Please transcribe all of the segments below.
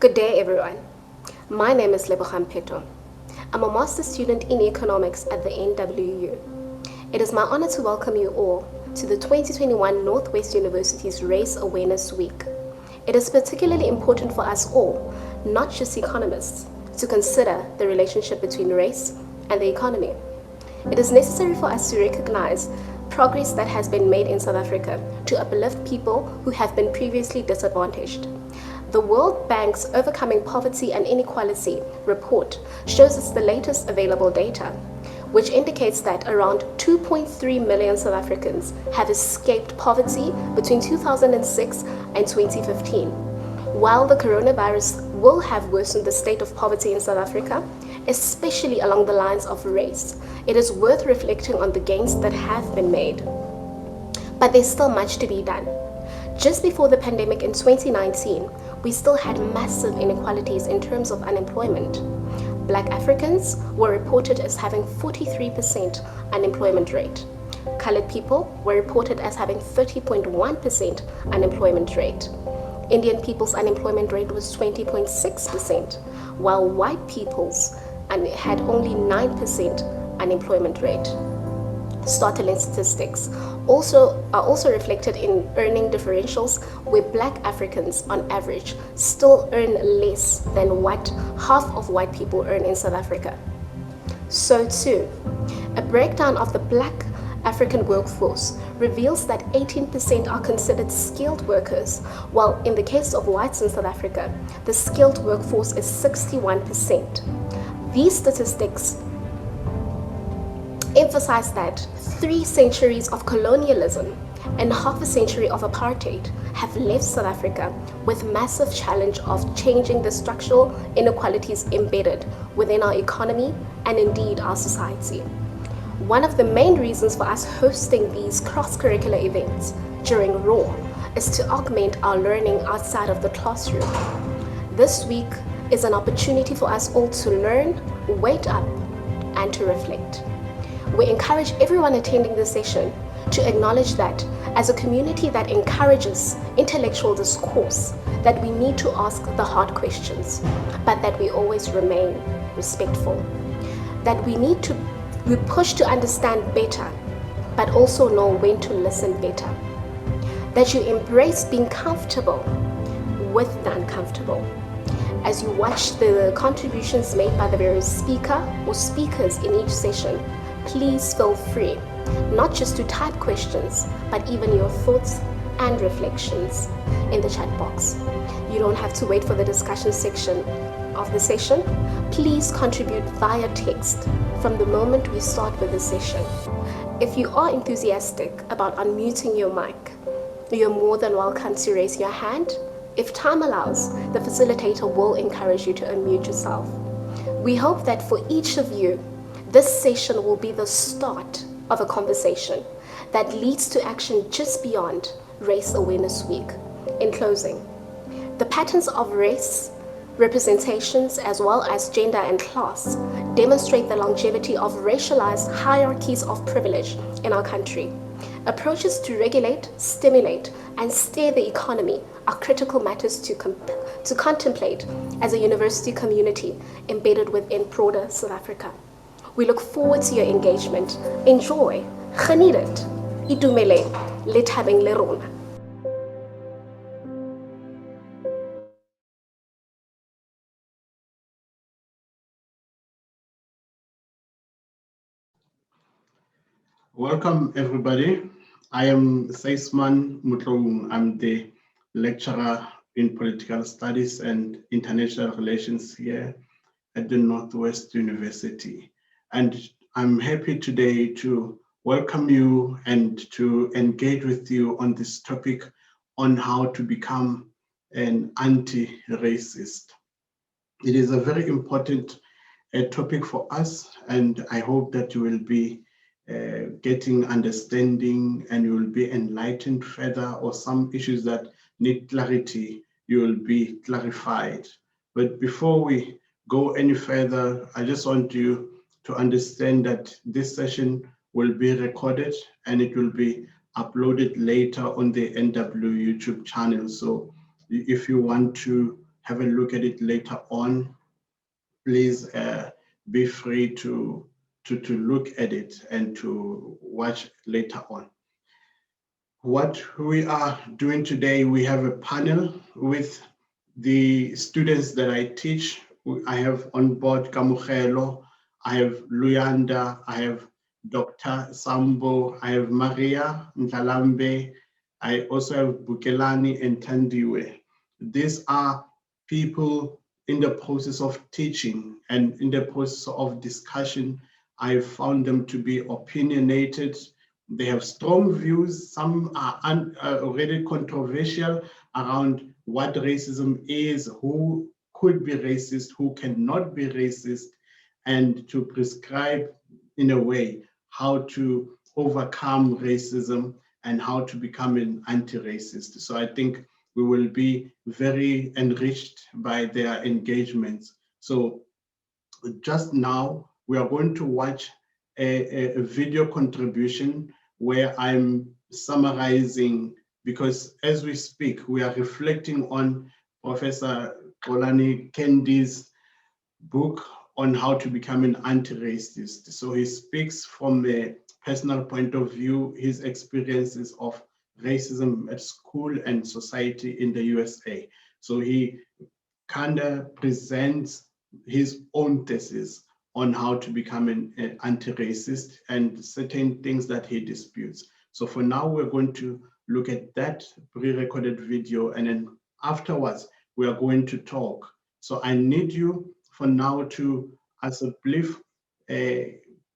Good day, everyone. My name is Lebogang Peto. I'm a master's student in economics at the NWU. It is my honor to welcome you all to the 2021 Northwest University's Race Awareness Week. It is particularly important for us all, not just economists, to consider the relationship between race and the economy. It is necessary for us to recognize progress that has been made in South Africa to uplift people who have been previously disadvantaged. The World Bank's Overcoming Poverty and Inequality report shows us the latest available data, which indicates that around 2.3 million South Africans have escaped poverty between 2006 and 2015. While the coronavirus will have worsened the state of poverty in South Africa, especially along the lines of race, it is worth reflecting on the gains that have been made. But there's still much to be done. Just before the pandemic in 2019, we still had massive inequalities in terms of unemployment. Black Africans were reported as having 43% unemployment rate. Colored people were reported as having 30.1% unemployment rate. Indian people's unemployment rate was 20.6%, while white people's had only 9% unemployment rate. Startling statistics are also reflected in earning differentials, where Black Africans on average still earn less than what half of white people earn in South Africa. So too, a breakdown of the Black African workforce reveals that 18% are considered skilled workers, while in the case of whites in South Africa, the skilled workforce is 61%. These statistics emphasize that 3 centuries of colonialism and half a century of apartheid have left South Africa with massive challenge of changing the structural inequalities embedded within our economy and indeed our society. One of the main reasons for us hosting these cross-curricular events during RAW is to augment our learning outside of the classroom. This week is an opportunity for us all to learn, wake up, and to reflect. We encourage everyone attending this session to acknowledge that as a community that encourages intellectual discourse, that we need to ask the hard questions, but that we always remain respectful. That we push to understand better, but also know when to listen better. That you embrace being comfortable with the uncomfortable. As you watch the contributions made by the various speaker or speakers in each session, please feel free, not just to type questions, but even your thoughts and reflections in the chat box. You don't have to wait for the discussion section of the session. Please contribute via text from the moment we start with the session. If you are enthusiastic about unmuting your mic, you're more than welcome to raise your hand. If time allows, the facilitator will encourage you to unmute yourself. We hope that for each of you, this session will be the start of a conversation that leads to action just beyond Race Awareness Week. In closing, the patterns of race representations as well as gender and class demonstrate the longevity of racialized hierarchies of privilege in our country. Approaches to regulate, stimulate, and steer the economy are critical matters to contemplate as a university community embedded within broader South Africa. We look forward to your engagement. Enjoy, geniet het, itumele, le thabeng le rona. Welcome, everybody. I am Sysman Motloung. I'm the lecturer in political studies and international relations here at the Northwest University. And I'm happy today to welcome you and to engage with you on this topic on how to become an anti-racist. It is a very important topic for us, and I hope that you will be getting understanding and you will be enlightened further, or some issues that need clarity, you will be clarified. But before we go any further, I just want you to understand that this session will be recorded and it will be uploaded later on the NW YouTube channel. So if you want to have a look at it later on, please be free to look at it and to watch later on. What we are doing today, we have a panel with the students that I teach. I have on board Kamugelo, I have Luyanda, I have Dr. Sambo, I have Maria Ntalambe, I also have Bukelani and Tandiwe. These are people in the process of teaching and in the process of discussion. I found them to be opinionated. They have strong views. Some are already controversial around what racism is, who could be racist, who cannot be racist, and to prescribe in a way how to overcome racism and how to become an anti-racist. So I think we will be very enriched by their engagements. So just now, we are going to watch a video contribution where I'm summarizing, because as we speak, we are reflecting on Professor Kendi's book on how to become an anti-racist. So he speaks from a personal point of view, his experiences of racism at school and society in the USA. So he kind of presents his own thesis on how to become an anti-racist and certain things that he disputes. So for now, we're going to look at that pre-recorded video, and then afterwards, we are going to talk. So I need you for now to, as a brief,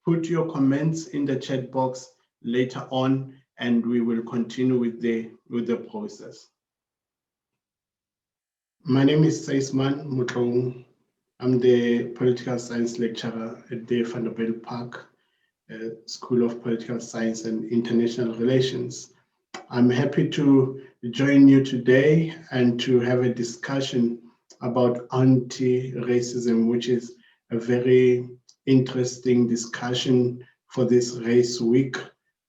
put your comments in the chat box later on, and we will continue with the process. My name is Sysman Motloung. I'm the political science lecturer at the Vanderbilt Park School of Political Science and International Relations. I'm happy to join you today and to have a discussion about anti-racism, which is a very interesting discussion for this Race Week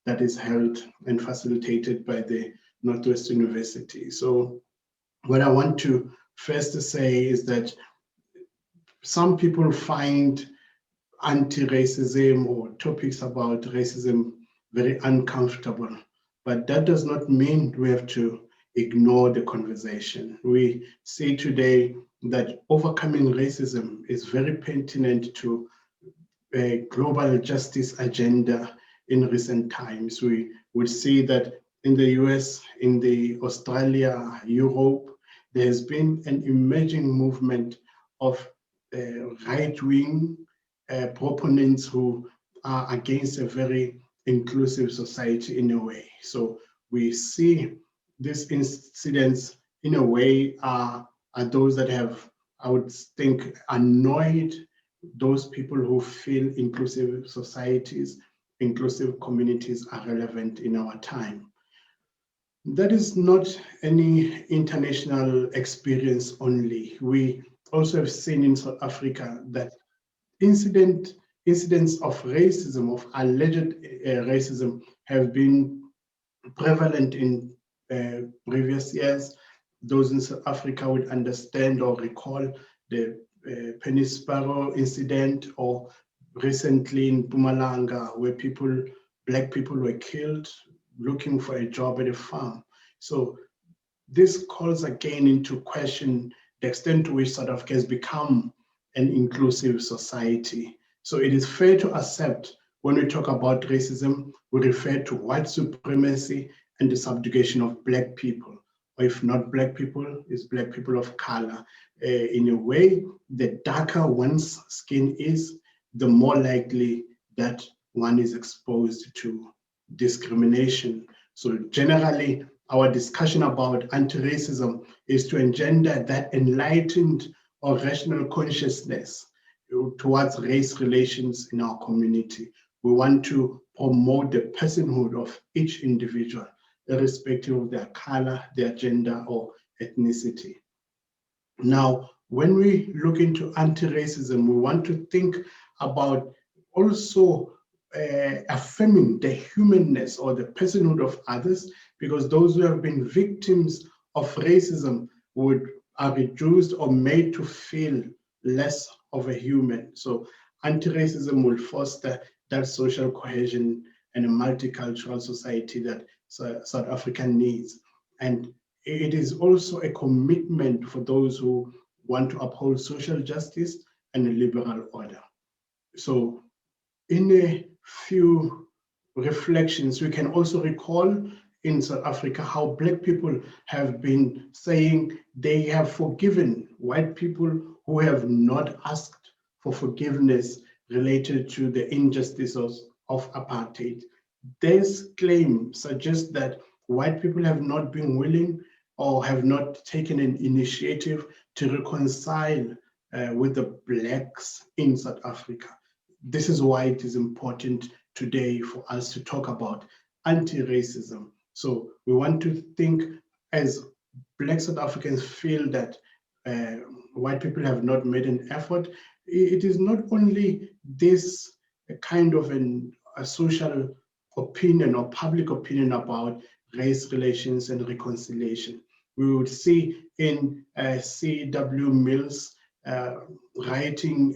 that is held and facilitated by the Northwest-Universiteit. So what I want to first say is that some people find anti-racism or topics about racism very uncomfortable, but that does not mean we have to ignore the conversation. We see today that overcoming racism is very pertinent to a global justice agenda in recent times. We would see that in the US, in the Australia, Europe, there has been an emerging movement of right-wing proponents who are against a very inclusive society in a way. So we see these incidents in a way are those that have, I would think, annoyed those people who feel inclusive societies, inclusive communities are relevant in our time. That is not any international experience only. We also have seen in South Africa that incidents of racism, of alleged racism, have been prevalent in previous years. Those in South Africa would understand or recall the Penny Sparrow incident, or recently in Mpumalanga, where black people were killed looking for a job at a farm. So this calls again into question the extent to which South Africa has become an inclusive society. So it is fair to accept when we talk about racism, we refer to white supremacy and the subjugation of black people. Or if not black people, it's black people of color. In a way, the darker one's skin is, the more likely that one is exposed to discrimination. So generally, our discussion about anti-racism is to engender that enlightened or rational consciousness towards race relations in our community. We want to promote the personhood of each individual, irrespective of their color, their gender, or ethnicity. Now, when we look into anti-racism, we want to think about also affirming the humanness or the personhood of others, because those who have been victims of racism would are reduced or made to feel less of a human. So anti-racism will foster that social cohesion and a multicultural society that South Africa needs. And it is also a commitment for those who want to uphold social justice and a liberal order. So in a few reflections, we can also recall in South Africa how Black people have been saying they have forgiven white people who have not asked for forgiveness related to the injustices of apartheid. This claim suggests that white people have not been willing or have not taken an initiative to reconcile with the Blacks in South Africa. This is why it is important today for us to talk about anti-racism. So we want to think, as Black South Africans feel that uh, white people have not made an effort. It is not only this kind of a social opinion or public opinion about race relations and reconciliation. We would see in C.W. Mills writing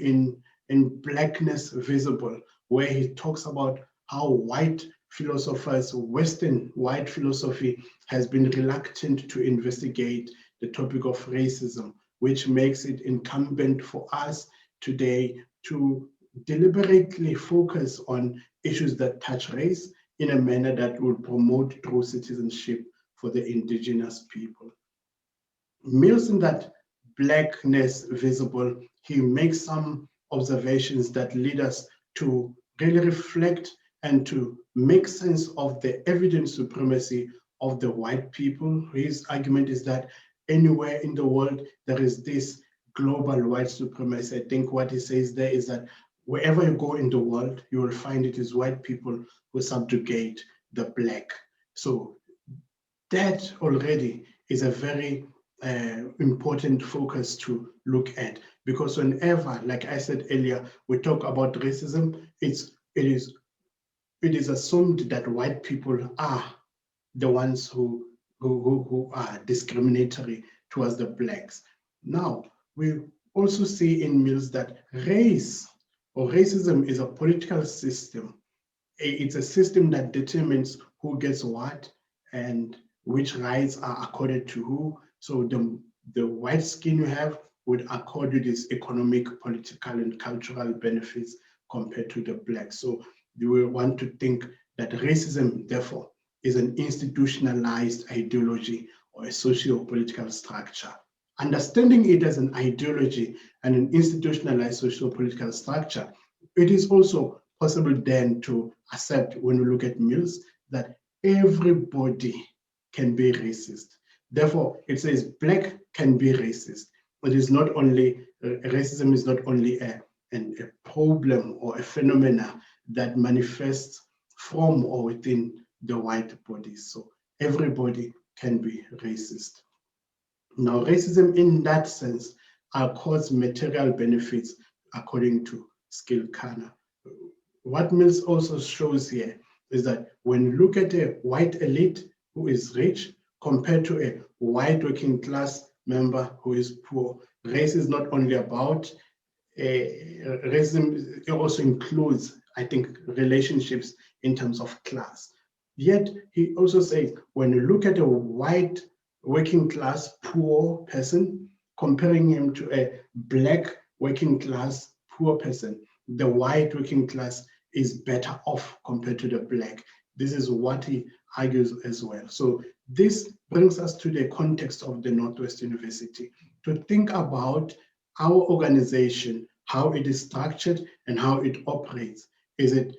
in Blackness Visible, where he talks about how white philosophers, Western white philosophy, has been reluctant to investigate the topic of racism, which makes it incumbent for us today to deliberately focus on issues that touch race in a manner that will promote true citizenship for the indigenous people. Mills, in that Blackness Visible, he makes some observations that lead us to really reflect and to make sense of the evident supremacy of the white people. His argument is that anywhere in the world there is this global white supremacy. I think what he says there is that wherever you go in the world, you will find it is white people who subjugate the Black. So that already is a very important focus to look at, because whenever, like I said earlier, we talk about racism, it is assumed that white people are the ones who are discriminatory towards the Blacks. Now, we also see in Mills that race or racism is a political system. It's a system that determines who gets what and which rights are accorded to who. So the white skin you have would accord you these economic, political, and cultural benefits compared to the Black. So you will want to think that racism, therefore, is an institutionalized ideology or a socio-political structure. Understanding it as an ideology and an institutionalized socio-political structure, it is also possible then to accept, when we look at Mills, that everybody can be racist. Therefore, it says Black can be racist. It is not only, racism is not only a problem or a phenomena that manifests from or within the white bodies. So everybody can be racist. Now, racism in that sense accords material benefits according to Skilkana. What Mills also shows here is that when you look at a white elite who is rich compared to a white working class member who is poor, race is not only about racism, it also includes, I think, relationships in terms of class. Yet he also says, when you look at a white working class poor person, comparing him to a Black working class poor person, the white working class is better off compared to the Black. This is what he argues as well. So this brings us to the context of the Northwest University, to think about our organization, how it is structured and how it operates. Is it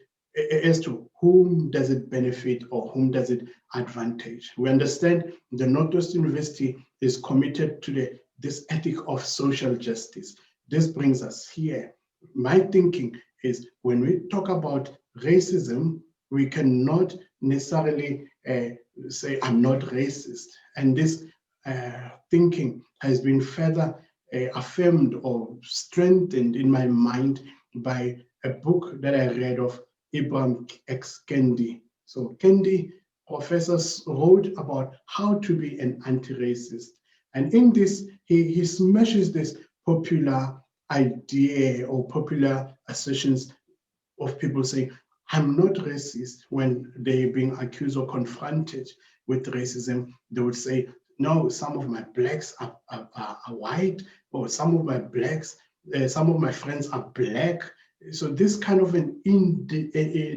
as to whom does it benefit or whom does it advantage? We understand the Northwest University is committed to this ethic of social justice. This brings us here. My thinking is, when we talk about racism, we cannot necessarily say, I'm not racist. And this thinking has been further affirmed or strengthened in my mind by a book that I read of Ibram X. Kendi. So Kendi professors wrote about how to be an anti-racist. And in this, he smashes this popular idea or popular assertions of people saying, I'm not racist. When they're being accused or confronted with racism, they would say, no, some of my blacks are white, or some of my blacks, some of my friends are black. So this kind of an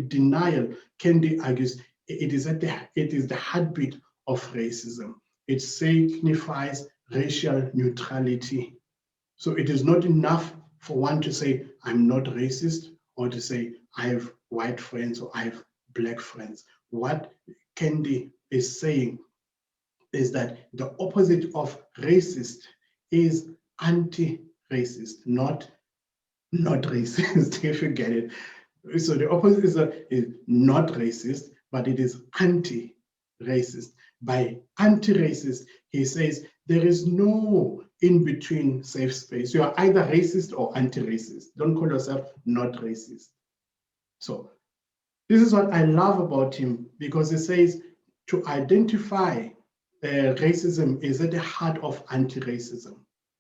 denial, Kendi argues, it is the heartbeat of racism. It signifies racial neutrality. So it is not enough for one to say, I'm not racist, or to say, I have white friends or I have black friends. What Kendi is saying is that the opposite of racist is anti-racist, not racist, if you get it. So the opposite is not racist, but it is anti-racist. By anti-racist, he says there is no in-between safe space. You are either racist or anti-racist. Don't call yourself not racist. So this is what I love about him, because he says to identify racism is at the heart of anti-racism.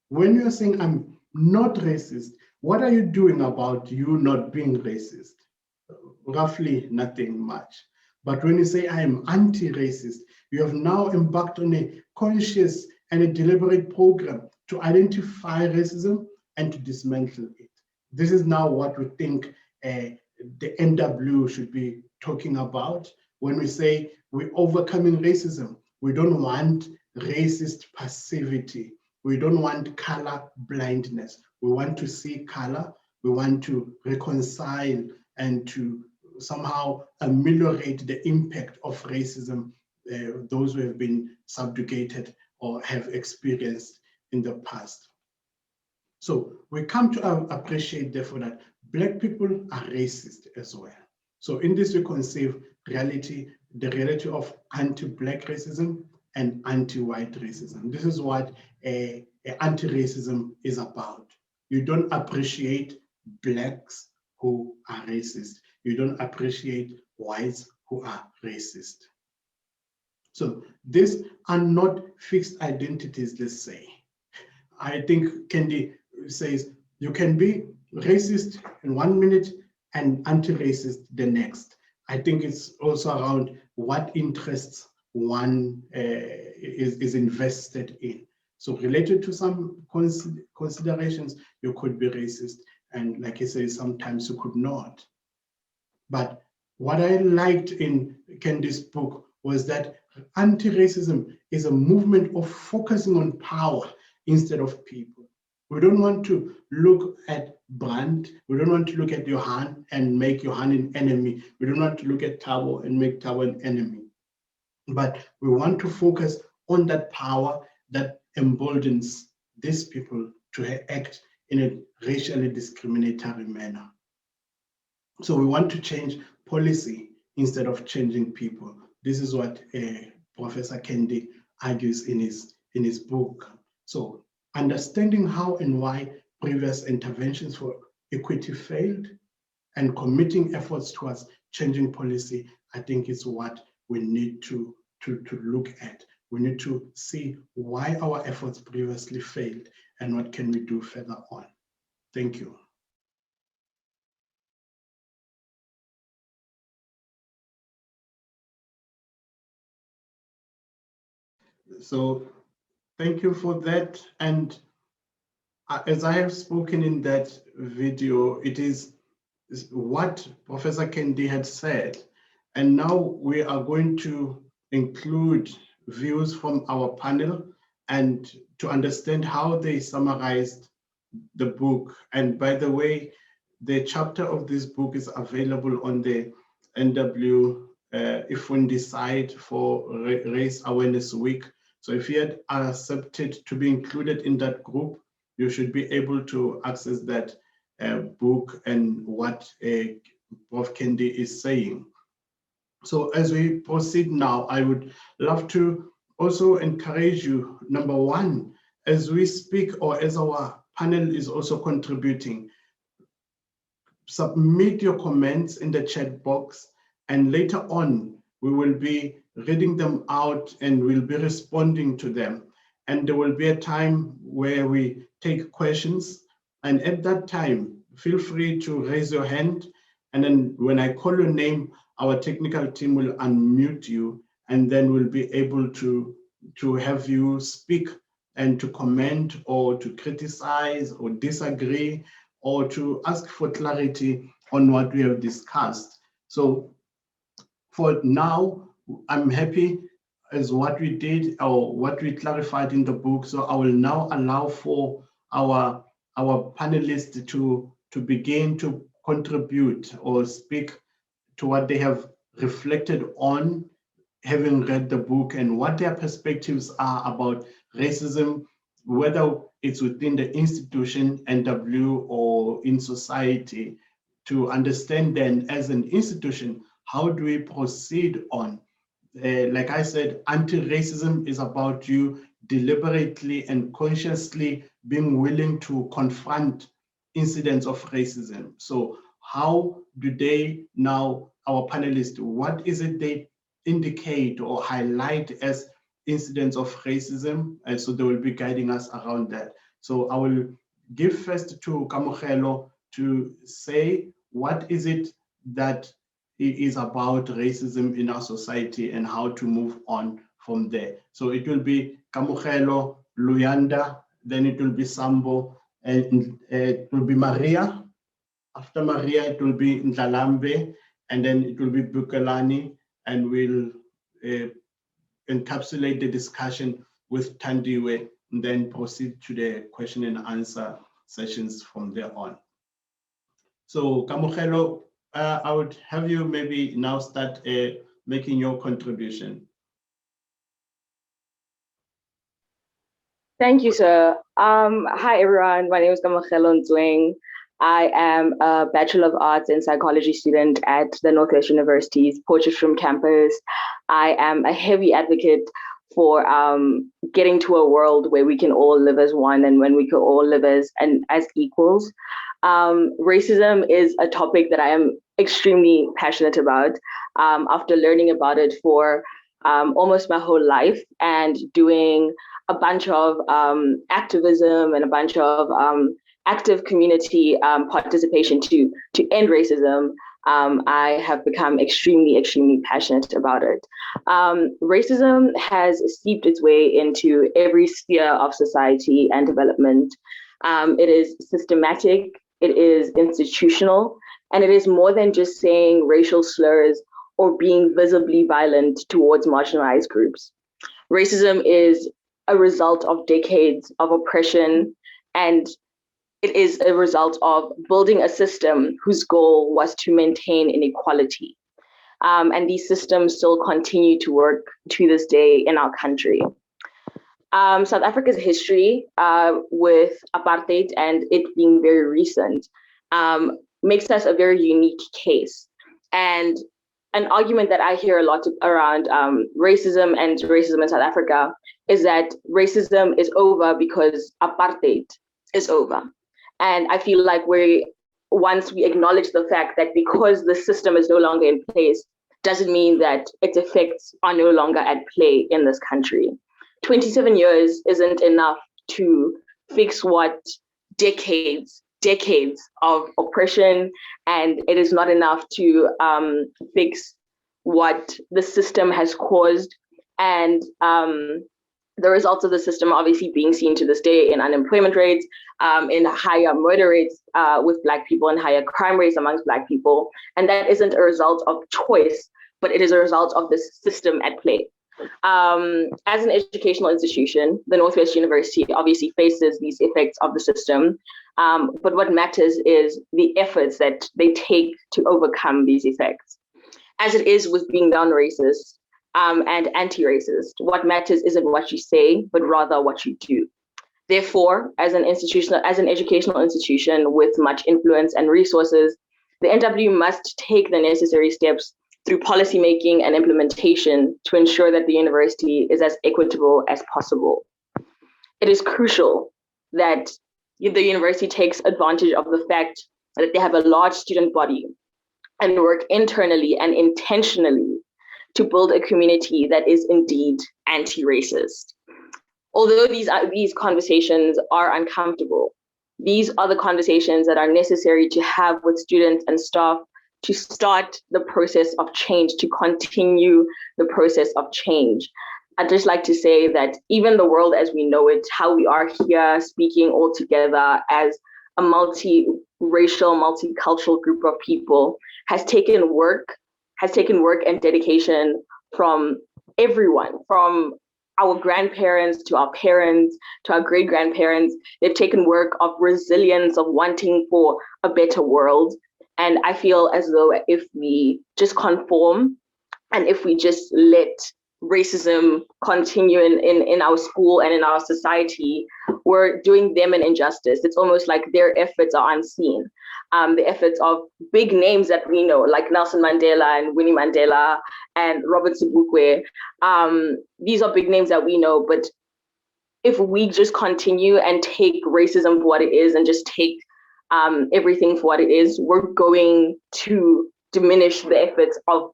When you're saying I'm not racist, what are you doing about you not being racist? Roughly nothing much. But when you say I am anti-racist, you have now embarked on a conscious and a deliberate program to identify racism and to dismantle it. This is now what we think the NW should be talking about when we say we're overcoming racism. We don't want racist passivity. We don't want color blindness. We want to see color. We want to reconcile and to somehow ameliorate the impact of racism, those who have been subjugated or have experienced in the past. So we come to appreciate, therefore, that Black people are racist as well. So in this, we conceive reality, the reality of anti-Black racism and anti-white racism. This is what anti-racism is about. You don't appreciate Blacks who are racist. You don't appreciate whites who are racist. So these are not fixed identities, let's say. I think Kendi says you can be racist in 1 minute and anti-racist the next. I think it's also around what interests one is invested in. So related to some considerations, you could be racist, and like I say, sometimes you could not. But what I liked in Kendi's book was that anti-racism is a movement of focusing on power instead of people. We don't want to look at Brandt. We don't want to look at Johan and make Johan an enemy. We don't want to look at Thabo and make Thabo an enemy. But we want to focus on that power that emboldens these people to act in a racially discriminatory manner. So we want to change policy instead of changing people. This is what Professor Kendi argues in his book. So understanding how and why previous interventions for equity failed and committing efforts towards changing policy, I think is what we need to look at. We need to see why our efforts previously failed and what can we do further on. Thank you. So thank you for that. And as I have spoken in that video, it is what Professor Kendi had said. And now we are going to include views from our panel and to understand how they summarized the book. And by the way, the chapter of this book is available on the NW Ifundi site for Race Awareness Week. So if you had accepted to be included in that group, you should be able to access that book and what Prof. Kendi is saying. So as we proceed now, I would love to also encourage you, number one, as we speak or as our panel is also contributing, submit your comments in the chat box, and later on, we will be reading them out and we'll be responding to them. and there will be a time where we take questions. And at that time, feel free to raise your hand. And then when I call your name, our technical team will unmute you, and then we'll be able to have you speak and to comment or to criticize or disagree or to ask for clarity on what we have discussed. So for now, I'm happy as what we did or what we clarified in the book. So I will now allow for our panelists to begin to contribute or speak to what they have reflected on having read the book and what their perspectives are about racism, whether it's within the institution, NW, or in society, to understand then as an institution, how do we proceed on? Like I said, anti-racism is about you deliberately and consciously being willing to confront incidents of racism. So how do they now, our panelists, what is it they indicate or highlight as incidents of racism? And so they will be guiding us around that. So I will give first to Kamogelo to say, what is it that is about racism in our society and how to move on from there? So it will be Kamogelo, Luyanda, then it will be Sambo, and it will be Maria. After Maria, it will be Ndlalambe, and then it will be Bukelani, and we'll encapsulate the discussion with Tandiwe, and then proceed to the question and answer sessions from there on. So Kamogelo, I would have you maybe now start making your contribution. Thank you, sir. Hi, everyone. My name is Kamogelo Ntsweng. I am a Bachelor of Arts in Psychology student at the Northwest-University's Potchefstroom campus. I am a heavy advocate for getting to a world where we can all live as one and when we can all live as equals. Racism is a topic that I am extremely passionate about after learning about it for almost my whole life and doing a bunch of activism and a bunch of active community participation to end racism. I have become extremely passionate about it. Racism has seeped its way into every sphere of society and development. It is systematic, it is institutional, and it is more than just saying racial slurs or being visibly violent towards marginalized groups. Racism is a result of decades of oppression, and it is a result of building a system whose goal was to maintain inequality. And these systems still continue to work to this day in our country. South Africa's history with apartheid and it being very recent makes us a very unique case. And an argument that I hear a lot around racism in South Africa is that racism is over because apartheid is over. And I feel like once we acknowledge the fact that because the system is no longer in place, doesn't mean that its effects are no longer at play in this country. 27 years isn't enough to fix what decades of oppression, and it is not enough to fix what the system has caused. And the results of the system obviously being seen to this day in unemployment rates, in higher murder rates with Black people and higher crime rates amongst Black people. And that isn't a result of choice, but it is a result of this system at play. As an educational institution, the Northwest University obviously faces these effects of the system. But what matters is the efforts that they take to overcome these effects. As it is with being non-racist and anti-racist, what matters isn't what you say, but rather what you do. Therefore, as an educational institution with much influence and resources, the NW must take the necessary steps through policymaking and implementation to ensure that the university is as equitable as possible. It is crucial that the university takes advantage of the fact that they have a large student body and work internally and intentionally to build a community that is indeed anti-racist. although these conversations are uncomfortable, these are the conversations that are necessary to have with students and staff to start the process of change, to continue the process of change. I'd just like to say that even the world as we know it, how we are here speaking all together as a multiracial, multicultural group of people has taken work and dedication from everyone, from our grandparents to our parents to our great grandparents. They've taken work of resilience, of wanting for a better world. And I feel as though if we just conform and if we just let racism continue in our school and in our society, we're doing them an injustice. It's almost like their efforts are unseen. The efforts of big names that we know, like Nelson Mandela and Winnie Mandela and Robert Sobukwe. These are big names that we know, but if we just continue and take racism for what it is and just take everything for what it is, we're going to diminish the efforts of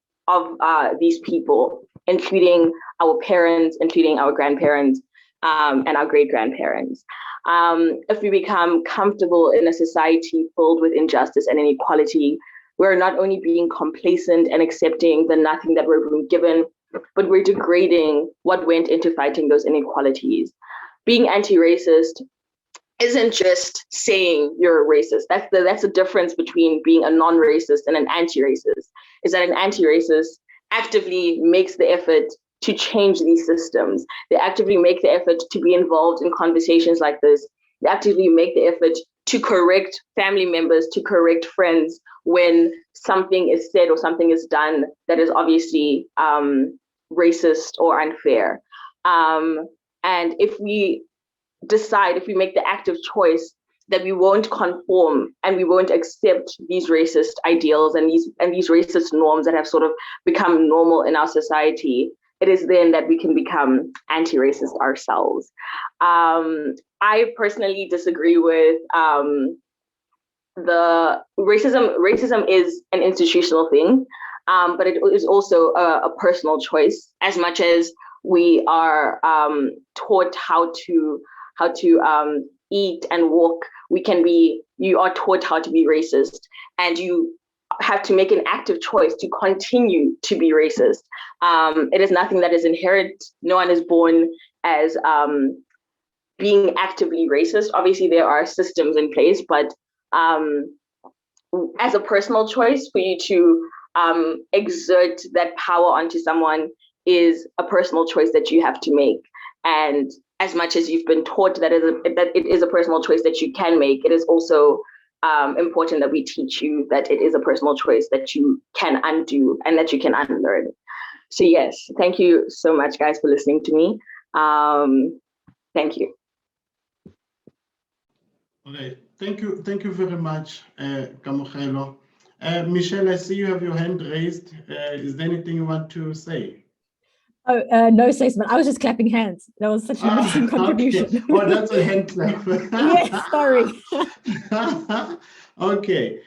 these people, including our parents, including our grandparents, and our great-grandparents. If we become comfortable in a society filled with injustice and inequality, we're not only being complacent and accepting the nothing that we're being given, but we're degrading what went into fighting those inequalities. Being anti-racist isn't just saying you're a racist. That's the difference between being a non-racist and an anti-racist, is that an anti-racist actively makes the effort to change these systems. They actively make the effort to be involved in conversations like this. They actively make the effort to correct family members, to correct friends when something is said or something is done that is obviously racist or unfair. And if we make the active choice that we won't conform and we won't accept these racist ideals and these racist norms that have sort of become normal in our society, it is then that we can become anti-racist ourselves. I personally disagree with the racism. Racism is an institutional thing, but it is also a personal choice. As much as we are taught how to eat and walk, you are taught how to be racist, and you have to make an active choice to continue to be racist. It is nothing that is inherent. No one is born as being actively racist. Obviously, there are systems in place, but as a personal choice for you to exert that power onto someone is a personal choice that you have to make. And as much as you've been taught that it is a personal choice that you can make, it is also important that we teach you that it is a personal choice that you can undo and that you can unlearn. So yes, thank you so much, guys, for listening to me. Thank you. Okay, thank you very much, Kamogelo. Michelle, I see you have your hand raised. Is there anything you want to say? Oh, no, Sysman. I was just clapping hands. That was such an amazing contribution. Okay. Oh, that's a hand clap. Yes, sorry. Okay.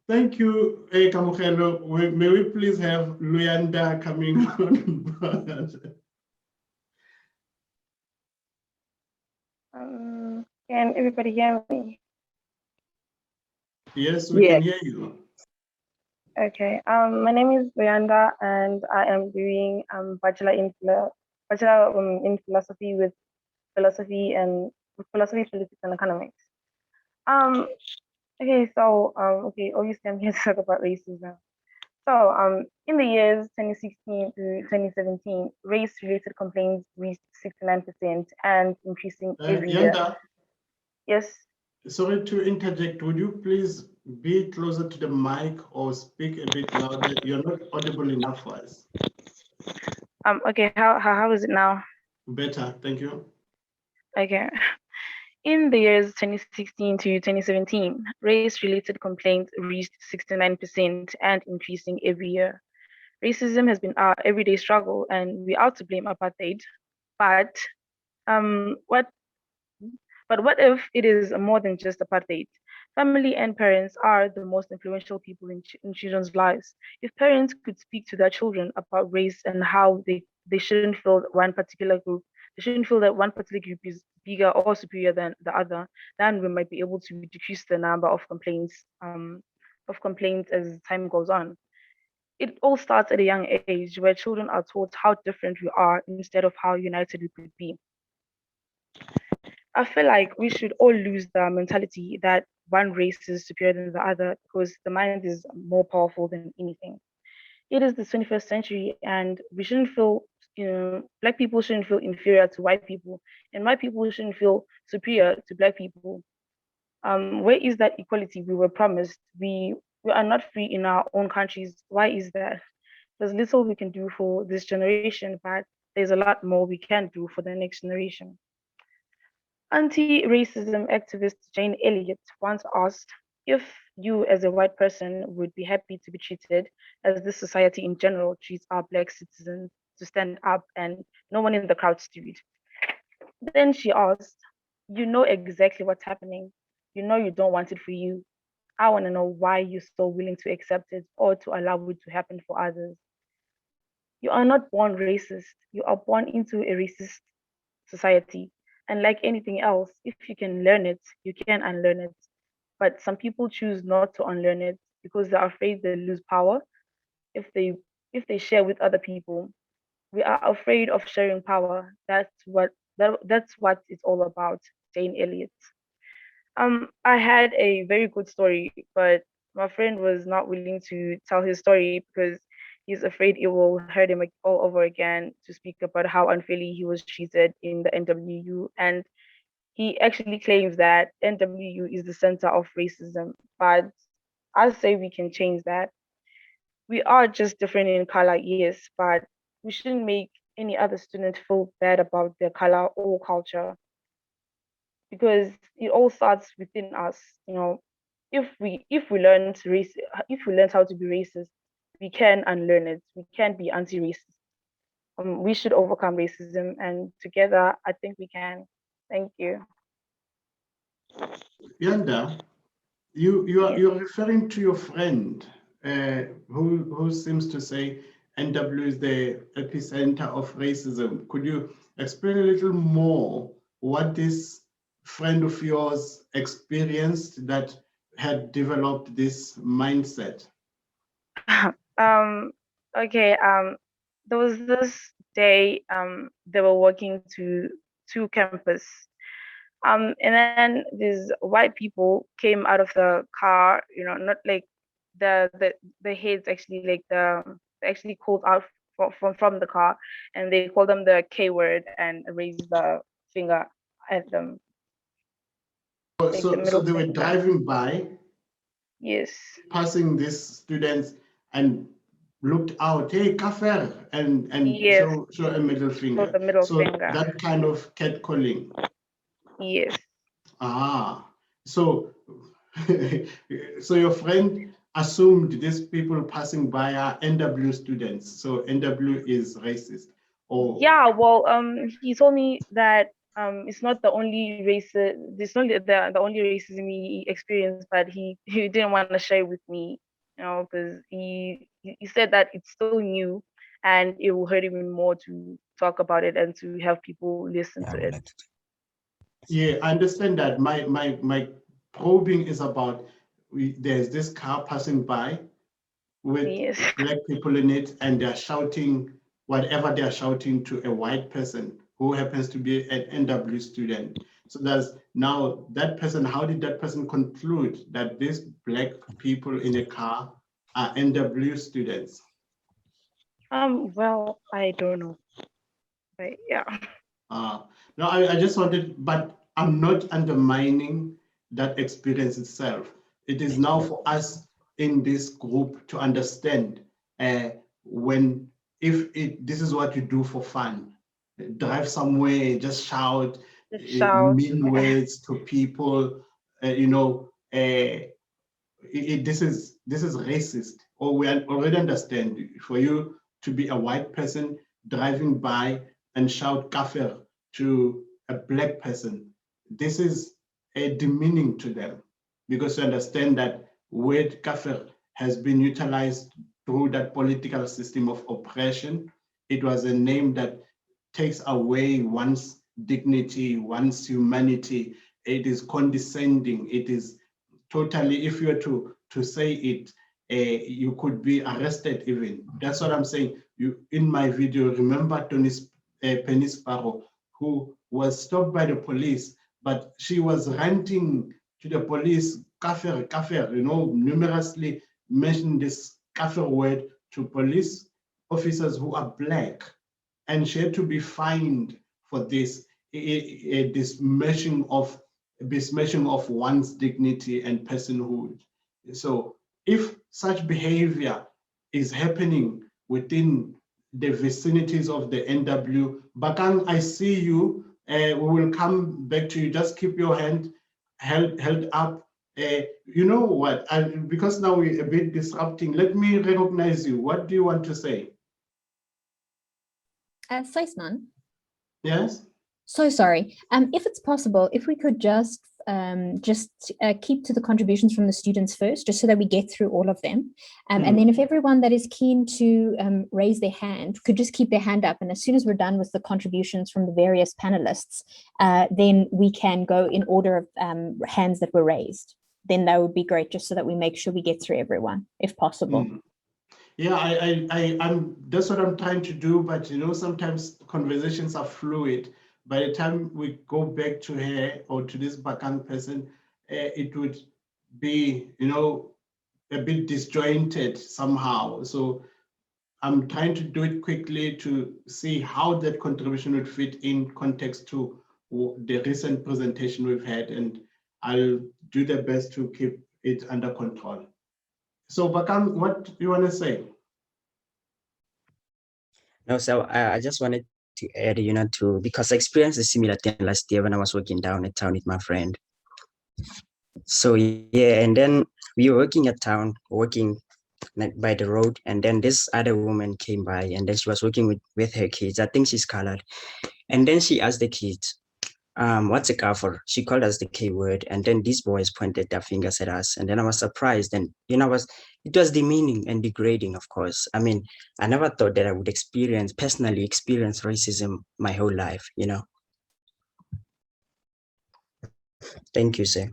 Thank you, Kamogelo. May we please have Luyanda coming on board? Can everybody hear me? Yes, we can hear you. Okay. My name is Boyanda, and I am doing bachelor in philosophy with philosophy, politics, and economics. Okay. So obviously I'm here to talk about racism. So in the years 2016 to 2017, race-related complaints reached 69% and increasing every year. Yes. Sorry to interject. Would you please be closer to the mic or speak a bit louder? You're not audible enough for us. Okay. How is it now? Better. Thank you. Okay. In the years 2016 to 2017, race-related complaints reached 69% and increasing every year. Racism has been our everyday struggle, and we are to blame apartheid. But what if it is more than just apartheid? Family and parents are the most influential people in children's lives. If parents could speak to their children about race and how they shouldn't feel one particular group, shouldn't feel that one particular group is bigger or superior than the other. Then we might be able to decrease the number of complaints as time goes on. It all starts at a young age where children are taught how different we are instead of how united we could be. I feel like we should all lose the mentality that one race is superior than the other because the mind is more powerful than anything. It is the 21st century and we shouldn't feel, Black people shouldn't feel inferior to white people and white people shouldn't feel superior to Black people. Where is that equality we were promised? We are not free in our own countries. Why is that? There's little we can do for this generation, but there's a lot more we can do for the next generation. Anti-racism activist Jane Elliott once asked if you as a white person would be happy to be treated as this society in general treats our Black citizens, to stand up and no one in the crowd stood. Then she asked, you know exactly what's happening. You know you don't want it for you. I want to know why you're so willing to accept it or to allow it to happen for others. You are not born racist. You are born into a racist society. And like anything else, if you can learn it, you can unlearn it. But some people choose not to unlearn it because they're afraid they lose power if they share with other people. We are afraid of sharing power. That's what it's all about. Jane Elliott. I had a very good story, but my friend was not willing to tell his story because he's afraid it will hurt him all over again to speak about how unfairly he was treated in the NWU. And he actually claims that NWU is the center of racism, but I say we can change that. We are just different in color, yes, but we shouldn't make any other student feel bad about their color or culture because it all starts within us. If we learn how to be racist, we can unlearn it. We can be anti-racist. We should overcome racism, and together, I think we can. Thank you. Yanda, you're referring to your friend who seems to say NW is the epicenter of racism. Could you explain a little more what this friend of yours experienced that had developed this mindset? Okay. There was this day. They were walking to campus. And then these white people came out of the car. Not like the heads actually like they actually called out from the car, and they called them the K word and raised the finger at them. Like so they were driving by. Yes. Passing these students and looked out, hey, kafir, and yes. show a middle finger. Show the middle so finger. That kind of catcalling. Yes. So so your friend assumed these people passing by are NW students, so NW is racist. Yeah, well, he told me that it's not the only it's not the only racism he experienced, but he didn't want to share with me, because he said that it's still new and it will hurt even more to talk about it and to have people listen to it. Yeah, I understand that. My probing is about there's this car passing by with Black people in it, and they're shouting whatever they're shouting to a white person who happens to be an NW student. So that's now that person, how did that person conclude that these Black people in a car are NW students? Well, I don't know. But yeah. No, I just wanted, but I'm not undermining that experience itself. It is now for us in this group to understand this is what you do for fun. Drive somewhere, just shout. Mean words to people. This is racist. Or we already understand. For you to be a white person driving by and shout kafir to a Black person, this is a demeaning to them, because you understand that word kafir has been utilized through that political system of oppression. It was a name that takes away one's dignity, one's humanity. It is condescending. It is totally, if you were to say it, you could be arrested even. That's what I'm saying. You, in my video, remember Penny Sparrow, who was stopped by the police, but she was ranting to the police, kafir, kafir, you know, numerously mentioned this kafir word to police officers who are black. And she had to be fined for this, this besmirching of one's dignity and personhood. So if such behavior is happening within the vicinities of the NW, Bakang, I see you. We will come back to you. Just keep your hand held up. You know what? Because now we're a bit disrupting, let me recognize you. What do you want to say? Sysman? Yes? So sorry. If it's possible, if we could just keep to the contributions from the students first, just so that we get through all of them. And then if everyone that is keen to raise their hand could just keep their hand up. And as soon as we're done with the contributions from the various panelists, then we can go in order of hands that were raised. Then that would be great, just so that we make sure we get through everyone, if possible. Yeah, I'm that's what I'm trying to do, but you know, sometimes conversations are fluid. By the time we go back to her or to this Bakang person, it would be, you know, a bit disjointed somehow. So I'm trying to do it quickly to see how that contribution would fit in context to the recent presentation we've had, and I'll do the best to keep it under control. So Bakang, what do you want to say? No, so I just wanted to add, you know, because I experienced a similar thing last year when I was working down at town with my friend. So yeah, and then we were working at town, working by the road, and then this other woman came by, and then she was working with her kids. I think she's colored. And then she asked the kids, what's a kafir? She called us the K word, and then these boys pointed their fingers at us, and then I was surprised, and you know, it was demeaning and degrading, of course. I mean, I never thought that I would personally experience racism my whole life, you know. Thank you, sir.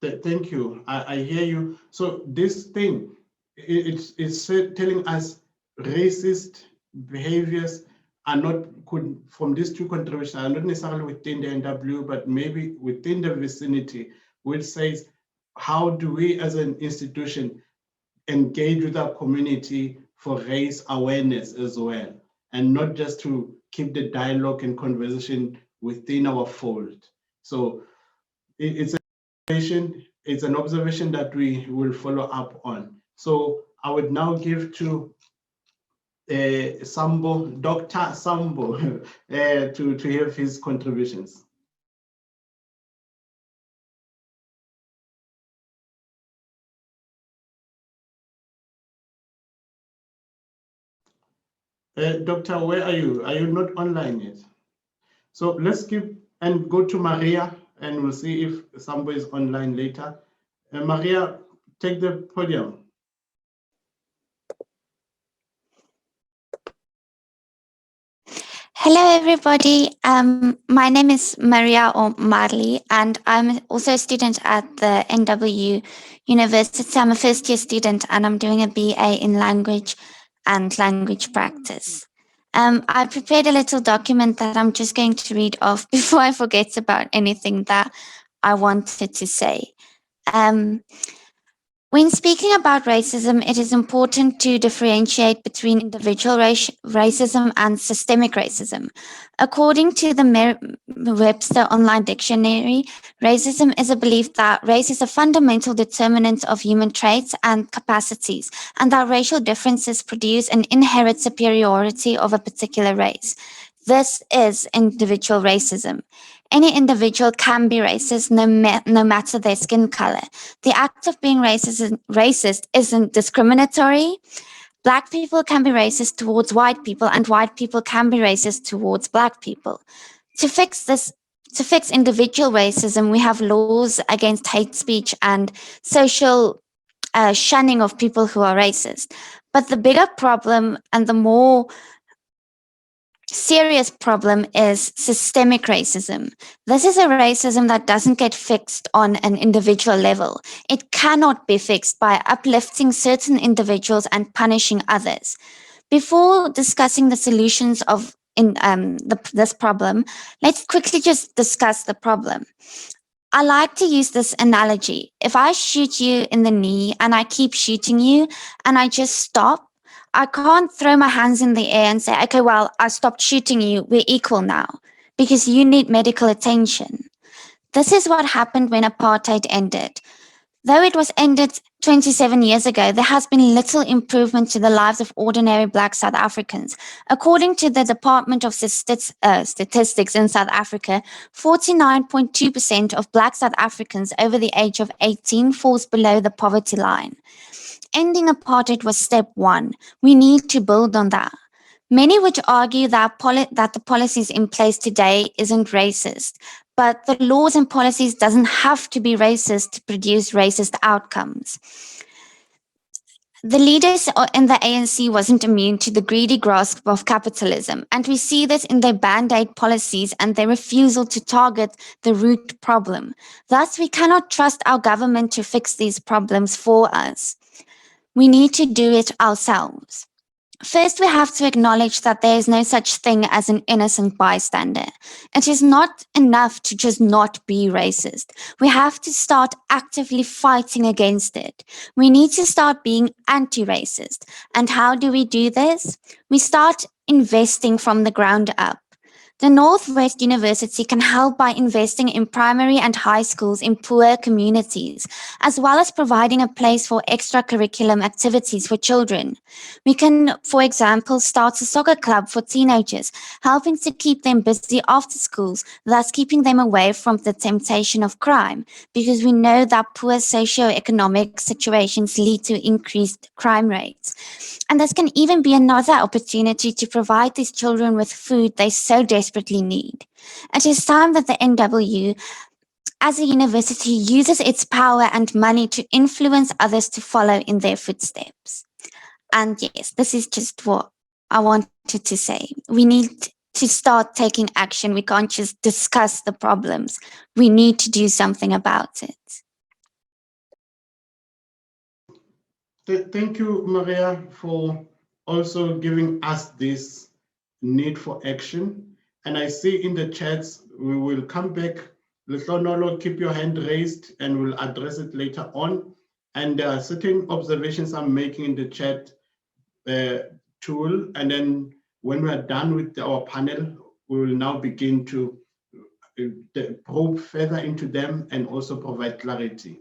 Thank you. I hear you. So this thing, it's telling us racist behaviors are not, from these two contributions, are not necessarily within the NW, but maybe within the vicinity, which says, how do we as an institution engage with our community for race awareness as well, and not just to keep the dialogue and conversation within our fold. So it's an observation that we will follow up on. So I would now give to Sambo, Dr. Sambo, to have his contributions. Doctor, where are you? Are you not online yet? So let's keep and go to Maria, and we'll see if Sambo is online later. Maria, take the podium. Hello, everybody. My name is Maria or Marley, and I'm also a student at the nwu-pukke. I'm a first-year student, and I'm doing a BA in language and language practice. I prepared a little document that I'm just going to read off before I forget about anything that I wanted to say. When speaking about racism, it is important to differentiate between individual racism and systemic racism. According to the Webster Online Dictionary, racism is a belief that race is a fundamental determinant of human traits and capacities, and that racial differences produce an inherent superiority of a particular race. This is individual racism. Any individual can be racist no matter their skin color. The act of being racist isn't discriminatory. Black people can be racist towards white people, and white people can be racist towards Black people. To fix individual racism, we have laws against hate speech and social shunning of people who are racist. But the bigger problem and the more serious problem is systemic racism. This is a racism that doesn't get fixed on an individual level. It cannot be fixed by uplifting certain individuals and punishing others. Before discussing the solutions of this problem, let's quickly just discuss the problem. I like to use this analogy. If I shoot you in the knee and I keep shooting you and I just stop, I can't throw my hands in the air and say, okay, well, I stopped shooting you. We're equal now because you need medical attention. This is what happened when apartheid ended. Though it was ended 27 years ago, there has been little improvement to the lives of ordinary Black South Africans. According to the Department of Statistics in South Africa, 49.2% of Black South Africans over the age of 18 falls below the poverty line. Ending apartheid was step one. We need to build on that. Many would argue that the policies in place today isn't racist, but the laws and policies doesn't have to be racist to produce racist outcomes. The leaders in the ANC wasn't immune to the greedy grasp of capitalism, and we see this in their band-aid policies and their refusal to target the root problem. Thus, we cannot trust our government to fix these problems for us. We need to do it ourselves. First, we have to acknowledge that there is no such thing as an innocent bystander. It is not enough to just not be racist. We have to start actively fighting against it. We need to start being anti-racist. And how do we do this? We start investing from the ground up. The Northwest-University can help by investing in primary and high schools in poor communities, as well as providing a place for extracurricular activities for children. We can, for example, start a soccer club for teenagers, helping to keep them busy after schools, thus keeping them away from the temptation of crime, because we know that poor socioeconomic situations lead to increased crime rates. And this can even be another opportunity to provide these children with food they so desperately need. It is time that the NW, as a university, uses its power and money to influence others to follow in their footsteps. And yes, this is just what I wanted to say. We need to start taking action. We can't just discuss the problems. We need to do something about it. Thank you, Maria, for also giving us this need for action. And I see in the chats, we will come back. Lehlonolo, keep your hand raised and we'll address it later on. And there are certain observations I'm making in the chat tool. And then when we are done with our panel, we will now begin to probe further into them and also provide clarity.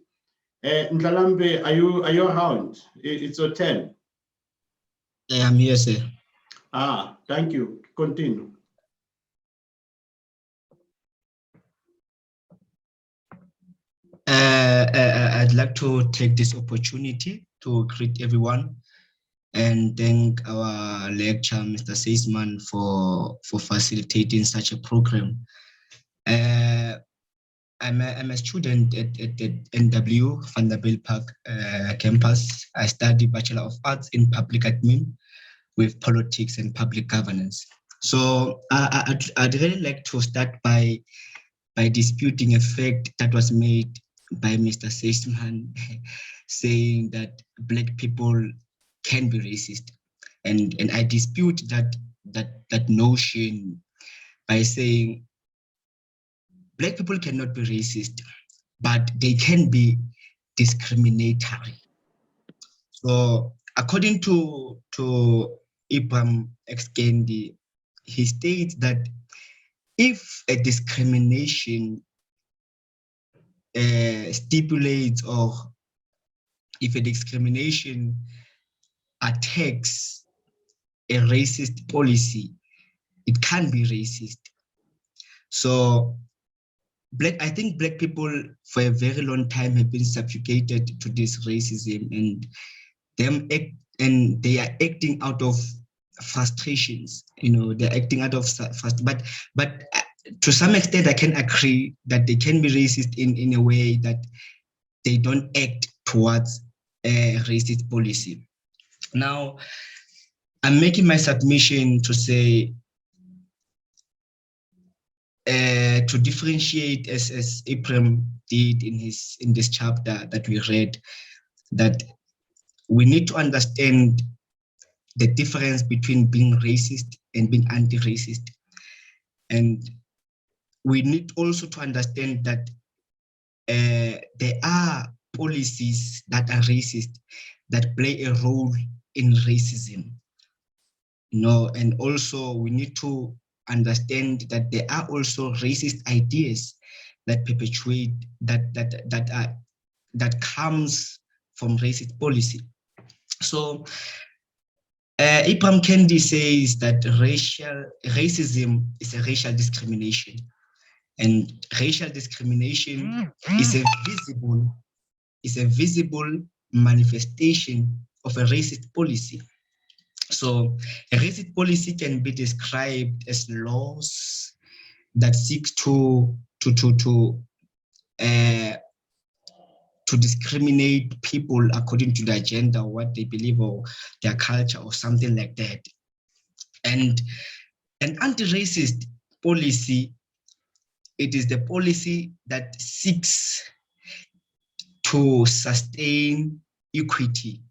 Ndlalambe, are you around? It's your turn. I am here, sir. Thank you. Continue. I'd like to take this opportunity to greet everyone and thank our lecturer, Mr. Sysman, for facilitating such a program. I'm a student at NW Vanderbilt Park campus. I study Bachelor of Arts in Public Admin with Politics and Public Governance. So I'd really like to start by disputing a fact that was made by Mr. Sysman, saying that Black people can be racist, and I dispute that notion by saying Black people cannot be racist, but they can be discriminatory. So according to Ibram X, Kendi, he states that if a discrimination stipulates, or if a discrimination attacks a racist policy, it can be racist. So I think Black people for a very long time have been subjugated to this racism, and they are acting out of frustrations. They're acting out of but to some extent, I can agree that they can be racist in a way that they don't act towards a racist policy. Now, I'm making my submission to say to differentiate, as Ibram did in this chapter that we read, that we need to understand the difference between being racist and being anti-racist. And we need also to understand that there are policies that are racist that play a role in racism. And also we need to understand that there are also racist ideas that perpetuate that comes from racist policy. So Ibram Kendi says that racism is a racial discrimination, and racial discrimination is a visible manifestation of a racist policy. So a racist policy can be described as laws that seek to discriminate people according to their gender, what they believe, or their culture, or something like that. And an anti-racist policy, it is the policy that seeks to sustain equity.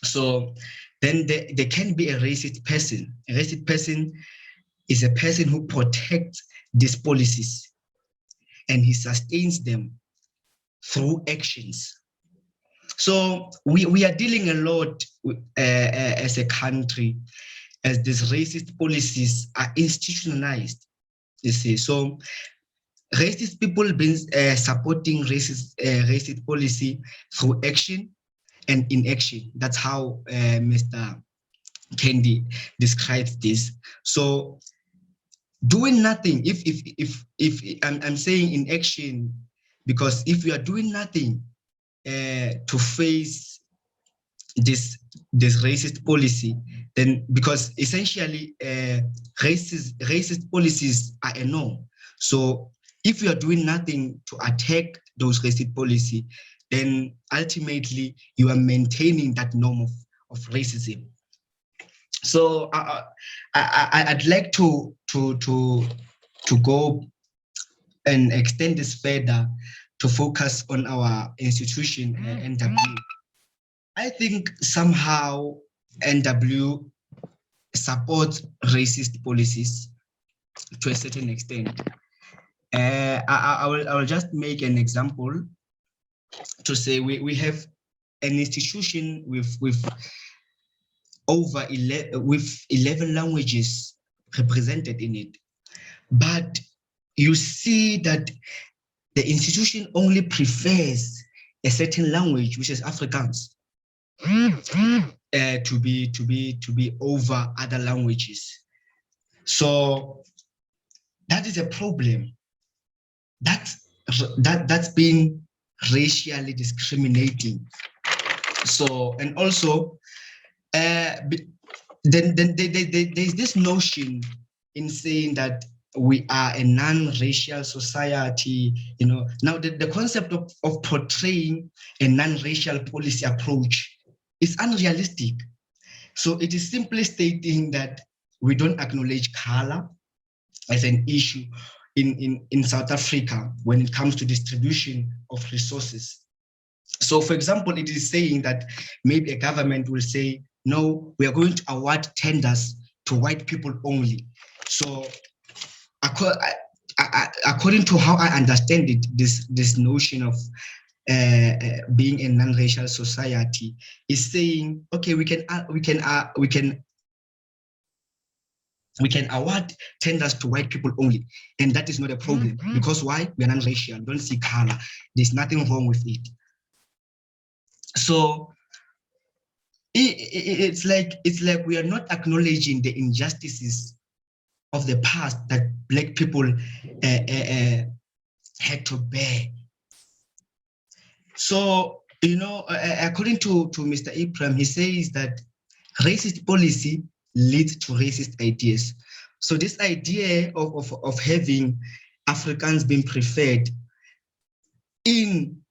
So then there can be a racist person. A racist person is a person who protects these policies and he sustains them through actions. So we are dealing a lot as a country as these racist policies are institutionalized, you see. So racist people been supporting racist policy through action and inaction. That's how Mr. Kendi describes this. So doing nothing, if I'm saying inaction, because if you are doing nothing to face this racist policy, then because essentially racist policies are a norm. So if you are doing nothing to attack those racist policy, then ultimately you are maintaining that norm of racism. So I'd like to go and extend this further to focus on our institution, NW. I think somehow NW supports racist policies to a certain extent. I will just make an example to say we have an institution with over 11 languages represented in it, but you see that the institution only prefers a certain language, which is Afrikaans, to be over other languages. So that is a problem. That's been racially discriminating. So, and also then there's this notion in saying that we are a non-racial society, you know. Now the concept of portraying a non-racial policy approach is unrealistic. So it is simply stating that we don't acknowledge color as an issue in South Africa when it comes to distribution of resources. So for example, it is saying that maybe a government will say, no, we are going to award tenders to white people only. So according to how I understand it, this notion of being a non-racial society is saying, okay, we can award tenders to white people only, and that is not a problem. Because why? We are non-racial, don't see color. There's nothing wrong with it. So it's like we are not acknowledging the injustices of the past that Black people had to bear. So, you know, according to Mr. Ibram, he says that racist policy leads to racist ideas. So this idea of having Africans being preferred in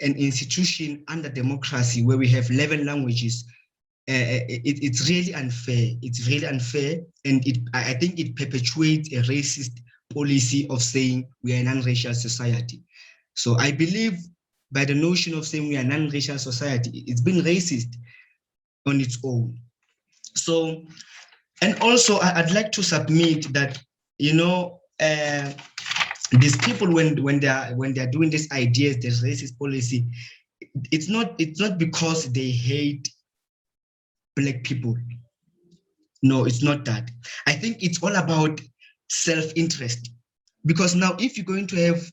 an institution under democracy where we have 11 languages, it's really unfair. It's really unfair, and I think it perpetuates a racist policy of saying we are a non-racial society. So I believe by the notion of saying we are a non-racial society, it's been racist on its own. So, and also I'd like to submit that, you know, these people when they are doing these ideas, this racist policy, it's not because they hate Black people. No, it's not that. I think it's all about self-interest. Because now, if you're going to have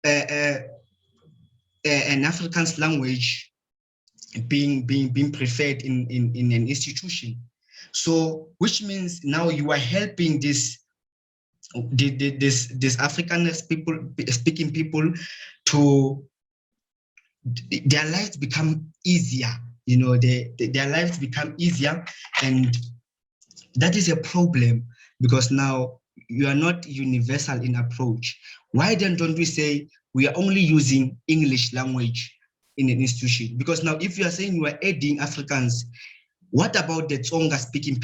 an Afrikaans language being preferred in an institution, so which means now you are helping this Afrikaans speaking people to their lives become easier. You know, their lives become easier, and that is a problem because now you are not universal in approach. Why then don't we say we are only using English language in an institution? Because now if you are saying you are adding Afrikaans, what about the Tsonga speaking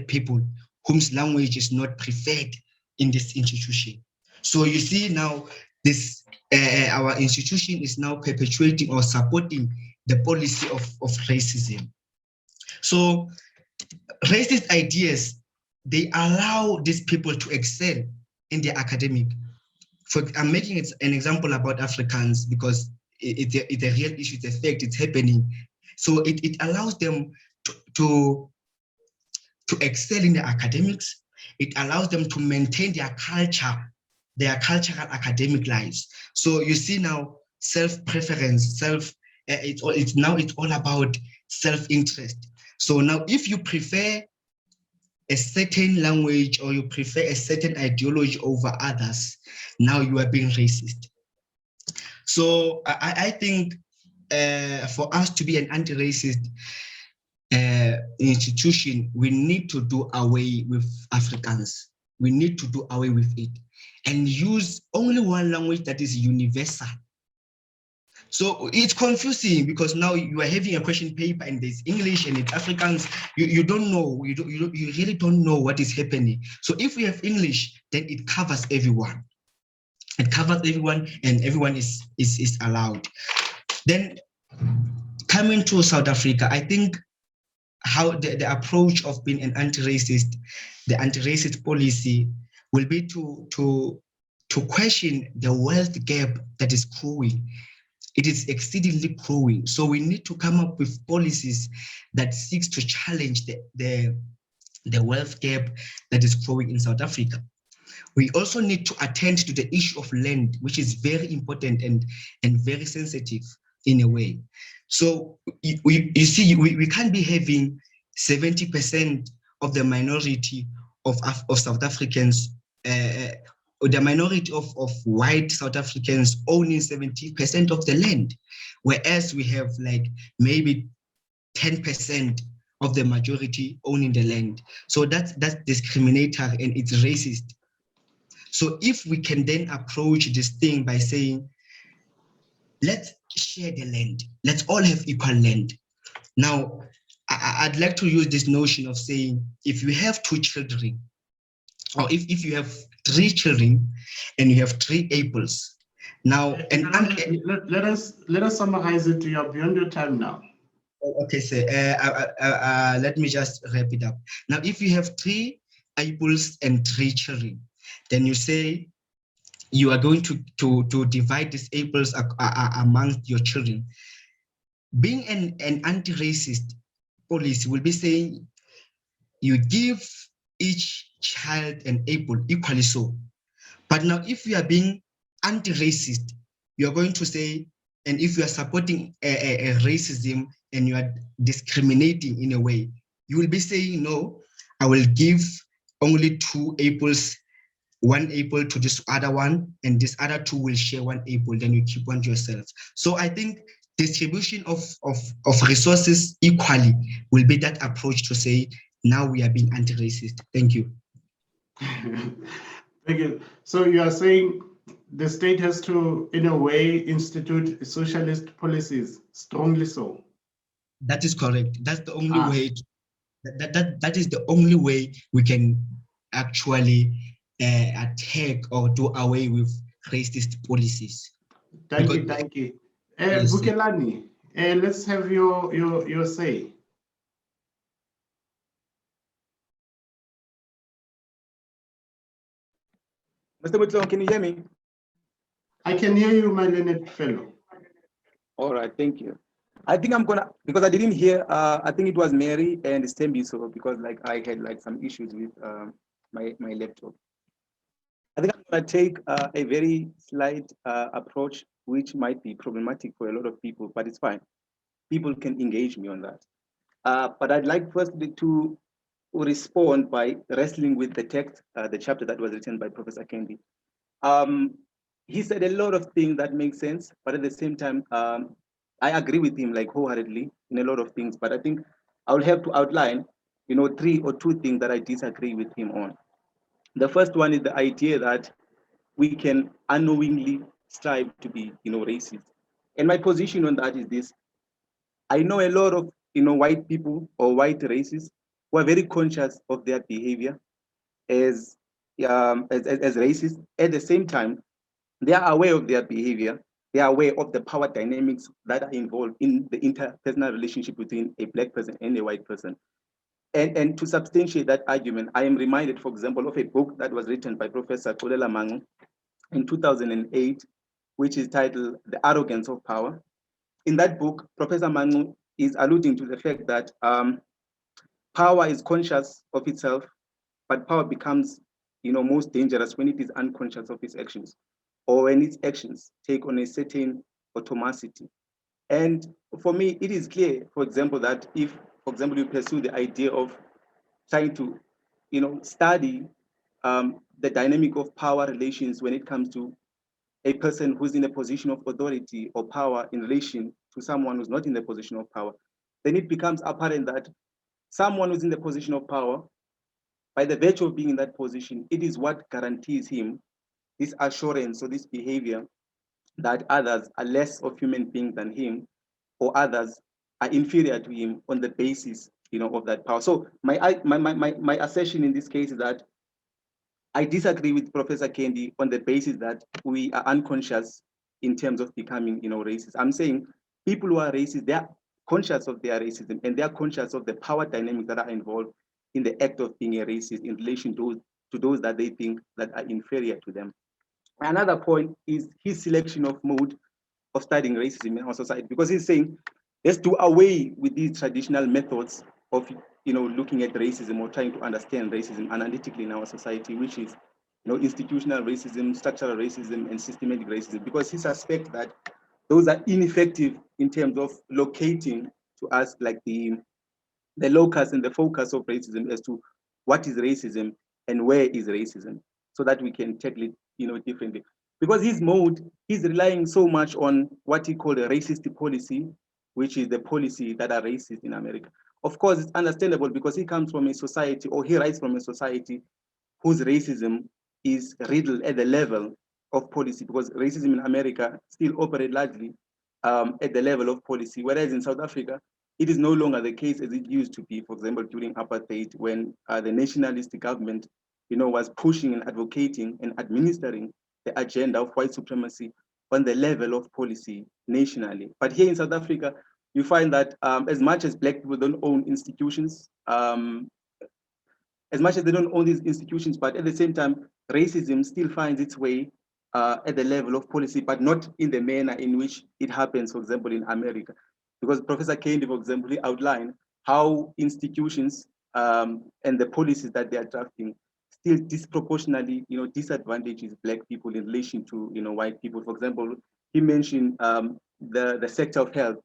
people whose language is not preferred in this institution? So you see now this our institution is now perpetuating or supporting the policy of racism. So racist ideas, they allow these people to excel in their academic. I'm making it an example about Afrikaans because it's a real issue, it's a fact, it's happening. So it allows them to excel in their academics. It allows them to maintain their culture, their cultural academic lives. So you see now self-preference, it's all about self-interest. So now if you prefer a certain language or you prefer a certain ideology over others, now you are being racist. So I think for us to be an anti-racist institution, we need to do away with Afrikaans. We need to do away with it and use only one language that is universal. So it's confusing because now you are having a question paper and there's English and it's Afrikaans. You don't know, you really don't know what is happening. So if we have English, then it covers everyone. It covers everyone and everyone is allowed. Then coming to South Africa, I think how the approach of being an anti-racist, the anti-racist policy will be to question the wealth gap that is growing. It is exceedingly growing. So we need to come up with policies that seeks to challenge the wealth gap that is growing in South Africa. We also need to attend to the issue of land, which is very important and very sensitive in a way. So you see, we can't be having 70% of the minority of South Africans, or the minority of white South Africans owning 70% of the land, whereas we have like maybe 10% of the majority owning the land. So that's discriminatory and it's racist. So if we can then approach this thing by saying, let's share the land, let's all have equal land. Now, I'd like to use this notion of saying, if you have 2 children, or if you have 3 children and you have 3 apples, now let us summarize it. You are beyond your time now. Okay, so let me just wrap it up. Now, if you have 3 apples and 3 children, then you say you are going to divide these apples amongst your children. Being an anti-racist policy will be saying you give each child an apple equally so. But now if you are being anti-racist, you're going to say, and if you are supporting a racism and you are discriminating in a way, you will be saying, no, I will give only 2 apples, 1 apple to this other one, and this other 2 will share 1 apple, then you keep 1 to yourself. So I think distribution of resources equally will be that approach to say, now we are being anti-racist. Thank you. Thank you. So you are saying the state has to, in a way, institute socialist policies, strongly so? That is correct. That's the only way. That is the only way we can actually attack or do away with racist policies. Thank you. Yes, Bukelani, let's have your say. Mr. Motloung, can you hear me? I can hear you, my learned fellow. All right, thank you. I think I'm gonna, because I didn't hear, I think it was Mary and Stembi, so because like I had like some issues with my laptop. I think I'm gonna take a very slight approach, which might be problematic for a lot of people, but it's fine. People can engage me on that. But I'd like firstly to respond by wrestling with the text, the chapter that was written by Professor Kendi. He said a lot of things that make sense, but at the same time, I agree with him like wholeheartedly in a lot of things. But I think I will have to outline, 3 or 2 things that I disagree with him on. The first one is the idea that we can unknowingly strive to be, racist. And my position on that is this: I know a lot of, white people or white races who are very conscious of their behavior as racist. At the same time, they are aware of their behavior. They are aware of the power dynamics that are involved in the interpersonal relationship between a Black person and a white person. And to substantiate that argument, I am reminded, for example, of a book that was written by Professor Xolela Mangu in 2008, which is titled The Arrogance of Power. In that book, Professor Mangu is alluding to the fact that power is conscious of itself, but power becomes, most dangerous when it is unconscious of its actions, or when its actions take on a certain automaticity. And for me, it is clear, for example, that if, for example, you pursue the idea of trying to, study the dynamic of power relations when it comes to a person who's in a position of authority or power in relation to someone who's not in the position of power, then it becomes apparent that someone who's in the position of power, by the virtue of being in that position, it is what guarantees him this assurance or this behavior that others are less of human beings than him, or others are inferior to him on the basis, of that power. So my assertion in this case is that I disagree with Professor Kendi on the basis that we are unconscious in terms of becoming, racist. I'm saying people who are racist, they are conscious of their racism, and they are conscious of the power dynamics that are involved in the act of being a racist in relation to those that they think that are inferior to them. Another point is his selection of mode of studying racism in our society, because he's saying let's do away with these traditional methods of looking at racism or trying to understand racism analytically in our society, which is institutional racism, structural racism, and systematic racism, because he suspects that those are ineffective in terms of locating to us like the locus and the focus of racism as to what is racism and where is racism, so that we can tackle it differently. Because his mode, he's relying so much on what he called a racist policy, which is the policy that are racist in America. Of course, it's understandable because he comes from a society, or he writes from a society whose racism is riddled at the level of policy, because racism in America still operates largely at the level of policy, whereas in South Africa, it is no longer the case as it used to be, for example, during apartheid, when the nationalist government was pushing and advocating and administering the agenda of white supremacy on the level of policy nationally. But here in South Africa, you find that as much as Black people don't own institutions, as much as they don't own these institutions, but at the same time, racism still finds its way at the level of policy, but not in the manner in which it happens, for example, in America. Because Professor Kendi, for example, he outlined how institutions and the policies that they are drafting still disproportionately, disadvantages Black people in relation to, white people. For example, he mentioned the sector of health,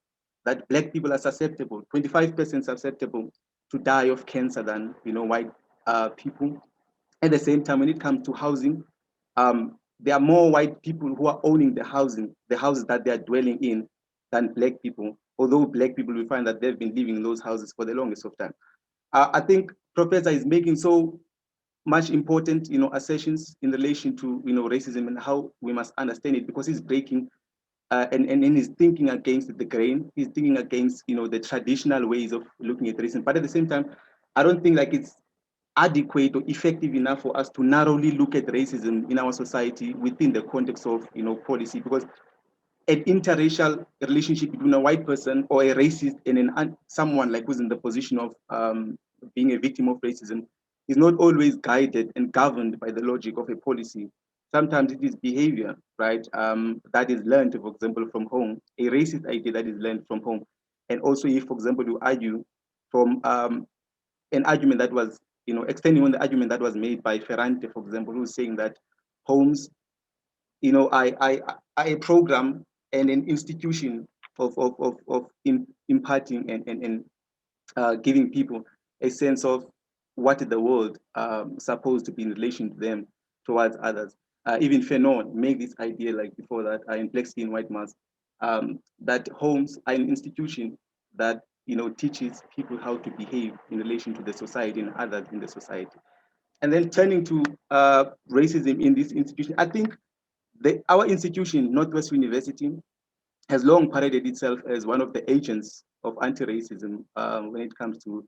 that Black people are susceptible, 25% susceptible to die of cancer than, white people. At the same time, when it comes to housing, there are more white people who are owning the houses that they are dwelling in than Black people. Although Black people will find that they've been living in those houses for the longest of time. I think Professor is making so much important, assertions in relation to, racism and how we must understand it, because he's breaking and he's thinking against the grain. He's thinking against, the traditional ways of looking at racism. But at the same time, I don't think like it's adequate or effective enough for us to narrowly look at racism in our society within the context of policy, because an interracial relationship between a white person or a racist and someone like who's in the position of being a victim of racism is not always guided and governed by the logic of a policy. Sometimes it is behavior, right? That is learned, for example, from home, a racist idea that is learned from home. And also if, for example, you argue from an argument that was, extending on the argument that was made by Ferrante, for example, who's saying that homes, are a program and an institution of imparting and giving people a sense of what the world supposed to be in relation to them towards others. Even Fanon made this idea like before that in Black Skin, White Mask, that homes are an institution that teaches people how to behave in relation to the society and others in the society. And then turning to racism in this institution, I think our institution, Northwest University, has long paraded itself as one of the agents of anti-racism when it comes to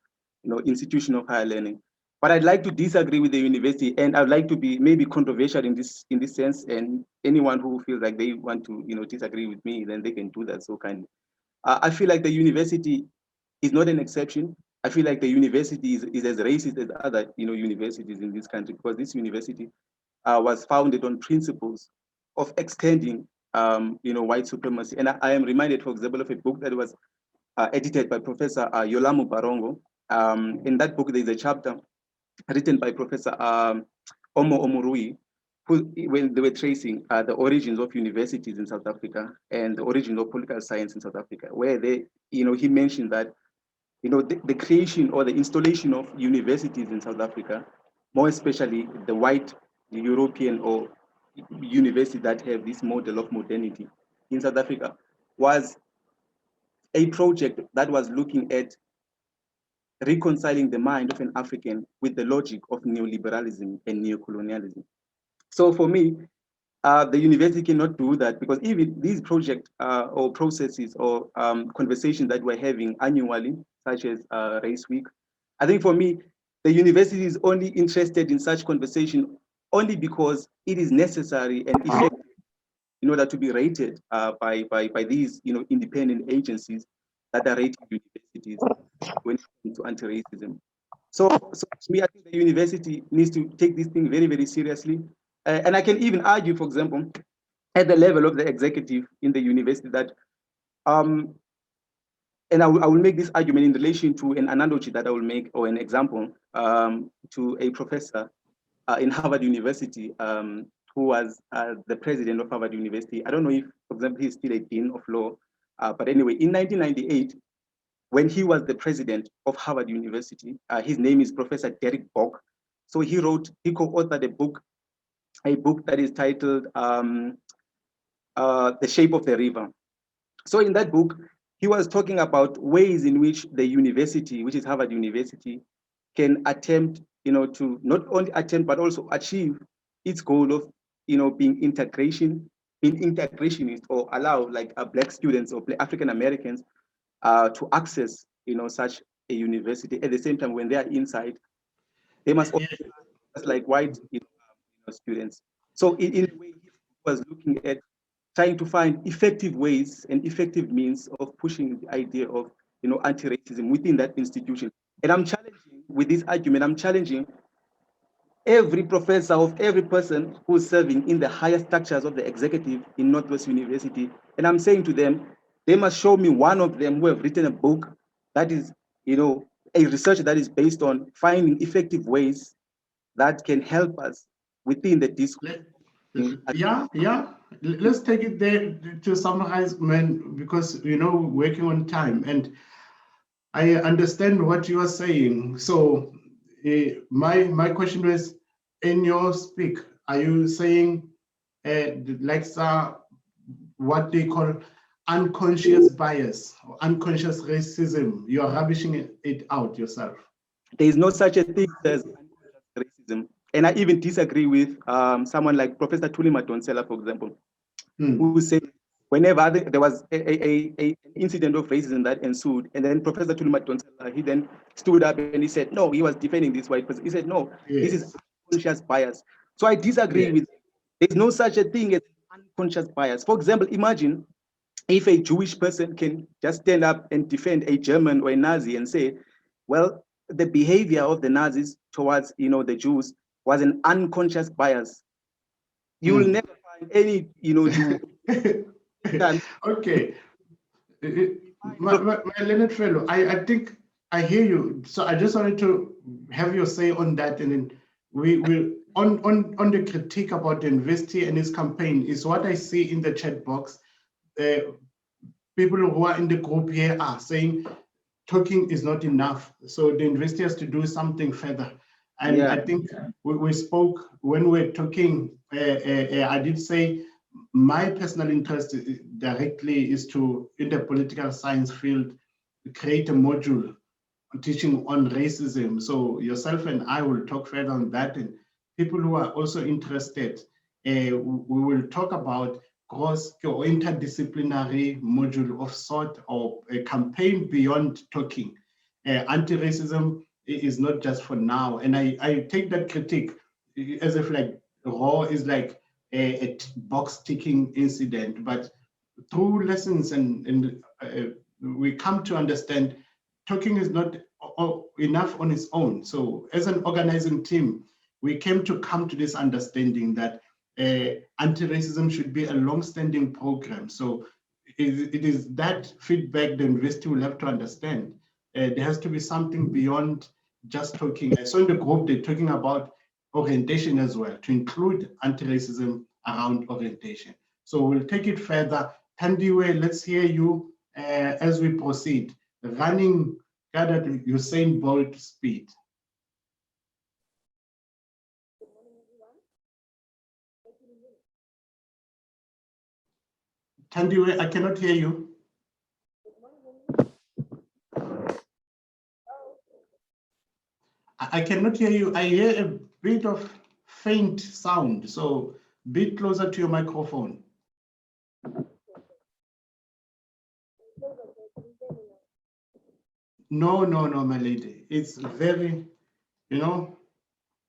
institution of higher learning. But I'd like to disagree with the university, and I'd like to be maybe controversial in this sense. And anyone who feels like they want to disagree with me, then they can do that so kindly. I feel like the university is not an exception. I feel like the university is as racist as other universities in this country, because this university was founded on principles of extending white supremacy. And I am reminded, for example, of a book that was edited by Professor Yolamu Barongo. In that book, there's a chapter written by Professor Omo Omurui, when they were tracing the origins of universities in South Africa and the origins of political science in South Africa, where they, he mentioned that, the creation or the installation of universities in South Africa, more especially the white European or university that have this model of modernity in South Africa, was a project that was looking at reconciling the mind of an African with the logic of neoliberalism and neocolonialism. So for me, the university cannot do that, because even these projects or processes or conversations that we're having annually, such as Race Week, I think for me, the university is only interested in such conversation only because it is necessary and effective in order to be rated by these independent agencies that are rating universities when it comes to anti-racism. So to me, I think the university needs to take this thing very, very seriously. And I can even argue, for example, at the level of the executive in the university that, and I will make this argument in relation to an analogy that I will make, or an example, to a professor in Harvard University, who was the president of Harvard University. I don't know if, for example, he's still a dean of law, but anyway, in 1998, when he was the president of Harvard University, his name is Professor Derek Bock. So he co-authored a book that is titled The Shape of the River. So in that book, he was talking about ways in which the university, which is Harvard University, can attempt, to not only attempt, but also achieve its goal of, being integrationist, or allow like Black students or African Americans to access, such a university. At the same time, when they are inside, they must also like white students. So in a way, he was looking at trying to find effective ways and effective means of pushing the idea of anti-racism within that institution. And I'm challenging with this argument, I'm challenging every professor of every person who's serving in the higher structures of the executive in Northwest University. And I'm saying to them, they must show me one of them who have written a book that is, a research that is based on finding effective ways that can help us within the discourse. Yeah. Let's take it there to summarize, man, because working on time, and I understand what you are saying. So my question was, in your speak, are you saying like what they call unconscious bias or unconscious racism? You are rubbishing it out yourself. There is no such a thing as racism. And I even disagree with someone like Professor Thuli Madonsela, for example, who said whenever there was an incident of racism that ensued, and then Professor Tuluma Donsela, he then stood up and he said, no, he was defending this white person. He said, no, this is unconscious bias. So I disagree with, there's no such a thing as unconscious bias. For example, imagine if a Jewish person can just stand up and defend a German or a Nazi and say, well, the behavior of the Nazis towards, the Jews was an unconscious bias. You will never find any, Jew. Okay. My Leonard Fellow, I think I hear you. So I just wanted to have your say on that, and then we will on the critique about the university and its campaign is what I see in the chat box. People who are in the group here are saying talking is not enough, so the university has to do something further. And I think we spoke when we were talking. I did say my personal interest directly is to, in the political science field, create a module teaching on racism. So yourself and I will talk further on that, and people who are also interested, we will talk about cross or interdisciplinary module of sort, or a campaign beyond talking. Anti-racism is not just for now, and I take that critique as if like raw is like a box ticking incident, but through lessons and we come to understand talking is not enough on its own. So as an organizing team, we came to come to this understanding that anti-racism should be a long-standing program. So it is that feedback the university will have to understand. There has to be something beyond just talking. I saw in the group they're talking about orientation as well, to include anti-racism around orientation. So we'll take it further. Thandiwe, let's hear you as we proceed. Running at Usain Bolt speed. Thandiwe, I cannot hear you. I cannot hear you. I hear a bit of faint sound, so a bit closer to your microphone. No, my lady. It's very,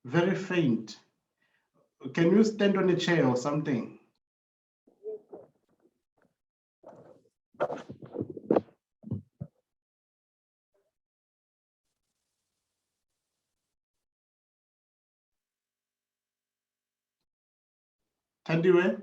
very faint. Can you stand on a chair or something? Thandiwe?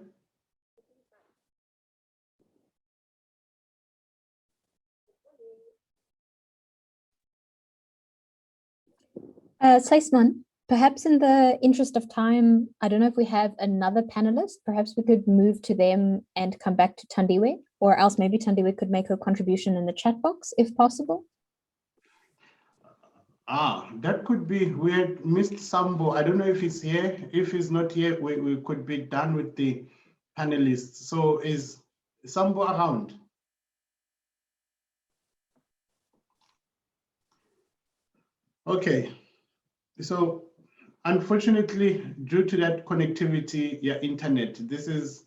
Sysman, perhaps in the interest of time, I don't know if we have another panelist. Perhaps we could move to them and come back to Thandiwe, or else maybe Thandiwe could make a contribution in the chat box, if possible. That could be. We had missed Sambo. I don't know if he's here. If he's not here, we could be done with the panelists. So is Sambo around? Okay. So unfortunately, due to that connectivity, internet, this is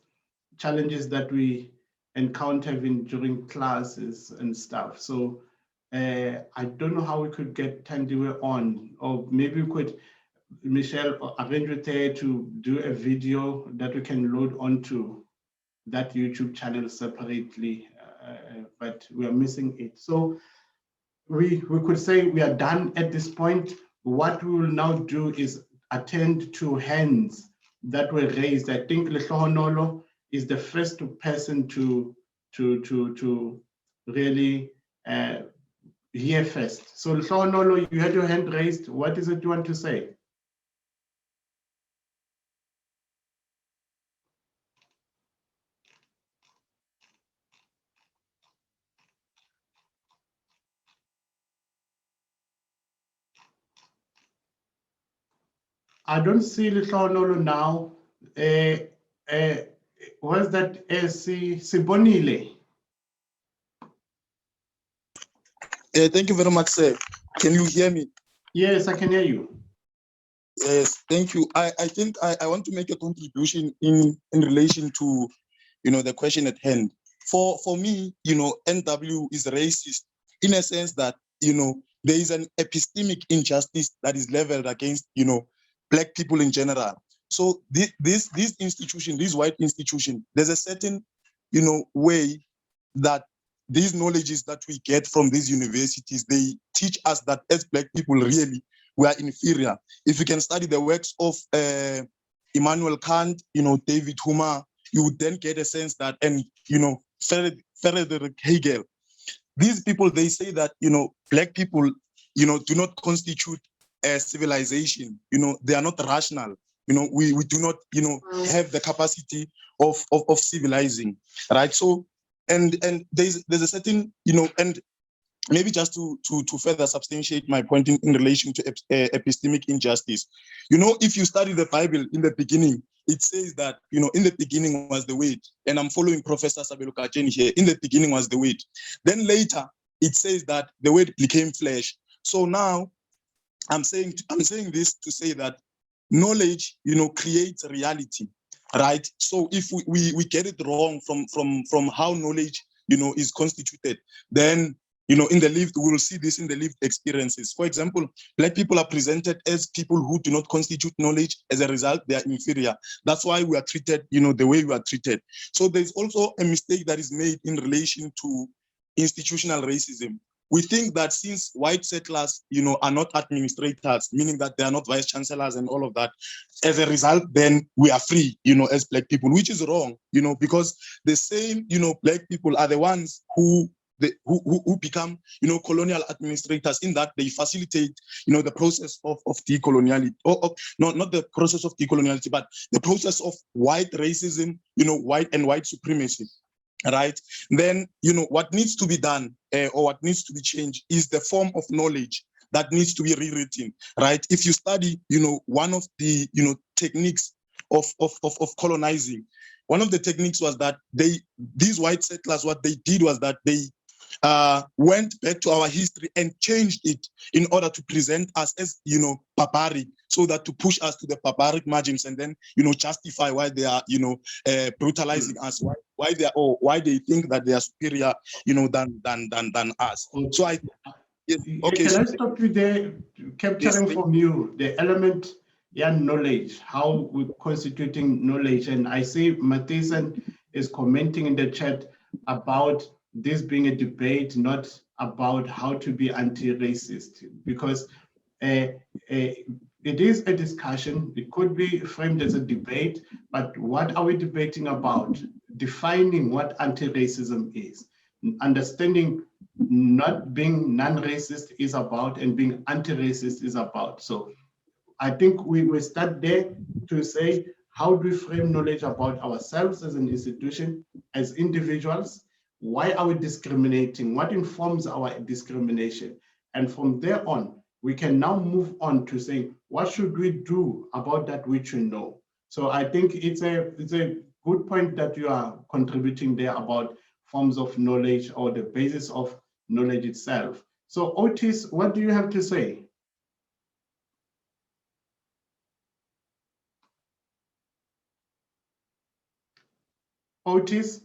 challenges that we encounter during classes and stuff. So I don't know how we could get Thandiwe on, or maybe we could, Michelle, arrange with her to do a video that we can load onto that YouTube channel separately, but we are missing it. So we could say we are done at this point. What we will now do is attend to hands that were raised. I think Lehlohonolo is the first person to really hear first. So Lehlohonolo, you had your hand raised. What is it you want to say? I don't see Lehlohonolo now. Was that Sibonile? Thank you very much, sir. Can you hear me? Yes, I can hear you. Yes, thank you. I think I want to make a contribution in relation to the question at hand. for me, NW is racist in a sense that, there is an epistemic injustice that is leveled against, Black people in general. So this institution, this white institution, there's a certain, way that these knowledges that we get from these universities, they teach us that as Black people, really, we are inferior. If you can study the works of Immanuel Kant, David Hume, you would then get a sense that, and, Friedrich Hegel, these people, they say that, Black people, do not constitute a civilization. They are not rational. We do not, have the capacity of civilizing, right? So, and there's a certain, and maybe just to further substantiate my point in relation to epistemic injustice, if you study the Bible in the beginning, it says that, in the beginning was the Word, and I'm following Professor Sabelo Kajeni here, in the beginning was the Word. Then later, it says that the Word became flesh. So now, I'm saying this to say that knowledge, creates reality, right? So if we get it wrong from how knowledge, is constituted, then, in the lived, we will see this in the lived experiences. For example, Black people are presented as people who do not constitute knowledge. As a result, they are inferior. That's why we are treated, the way we are treated. So there's also a mistake that is made in relation to institutional racism. We think that since white settlers, are not administrators, meaning that they are not vice chancellors and all of that, as a result, then we are free, as Black people, which is wrong, because the same, Black people are the ones who become, colonial administrators, in that they facilitate, the process of decoloniality, or not the process of decoloniality, but the process of white racism, white supremacy. Right? Then, what needs to be done, or what needs to be changed, is the form of knowledge that needs to be rewritten, right? If you study, one of the, techniques of colonizing, one of the techniques was that these white settlers, what they did was that they went back to our history and changed it in order to present us as, barbaric, so that to push us to the barbaric margins, and then, justify why they are, brutalizing us, why they think that they are superior, than us. So okay. Can I stop you there, capturing from you the element, knowledge, how we're constituting knowledge? And I see Matheson is commenting in the chat about this being a debate, not about how to be anti-racist, because it is a discussion. It could be framed as a debate, but what are we debating about? Defining what anti-racism is, understanding not being non-racist is about, and being anti-racist is about. So I think we will start there to say, how do we frame knowledge about ourselves as an institution, as individuals? Why are we discriminating? What informs our discrimination? And from there on, we can now move on to saying, what should we do about that which we know? So I think it's a good point that you are contributing there about forms of knowledge, or the basis of knowledge itself. So Otis, what do you have to say? Otis?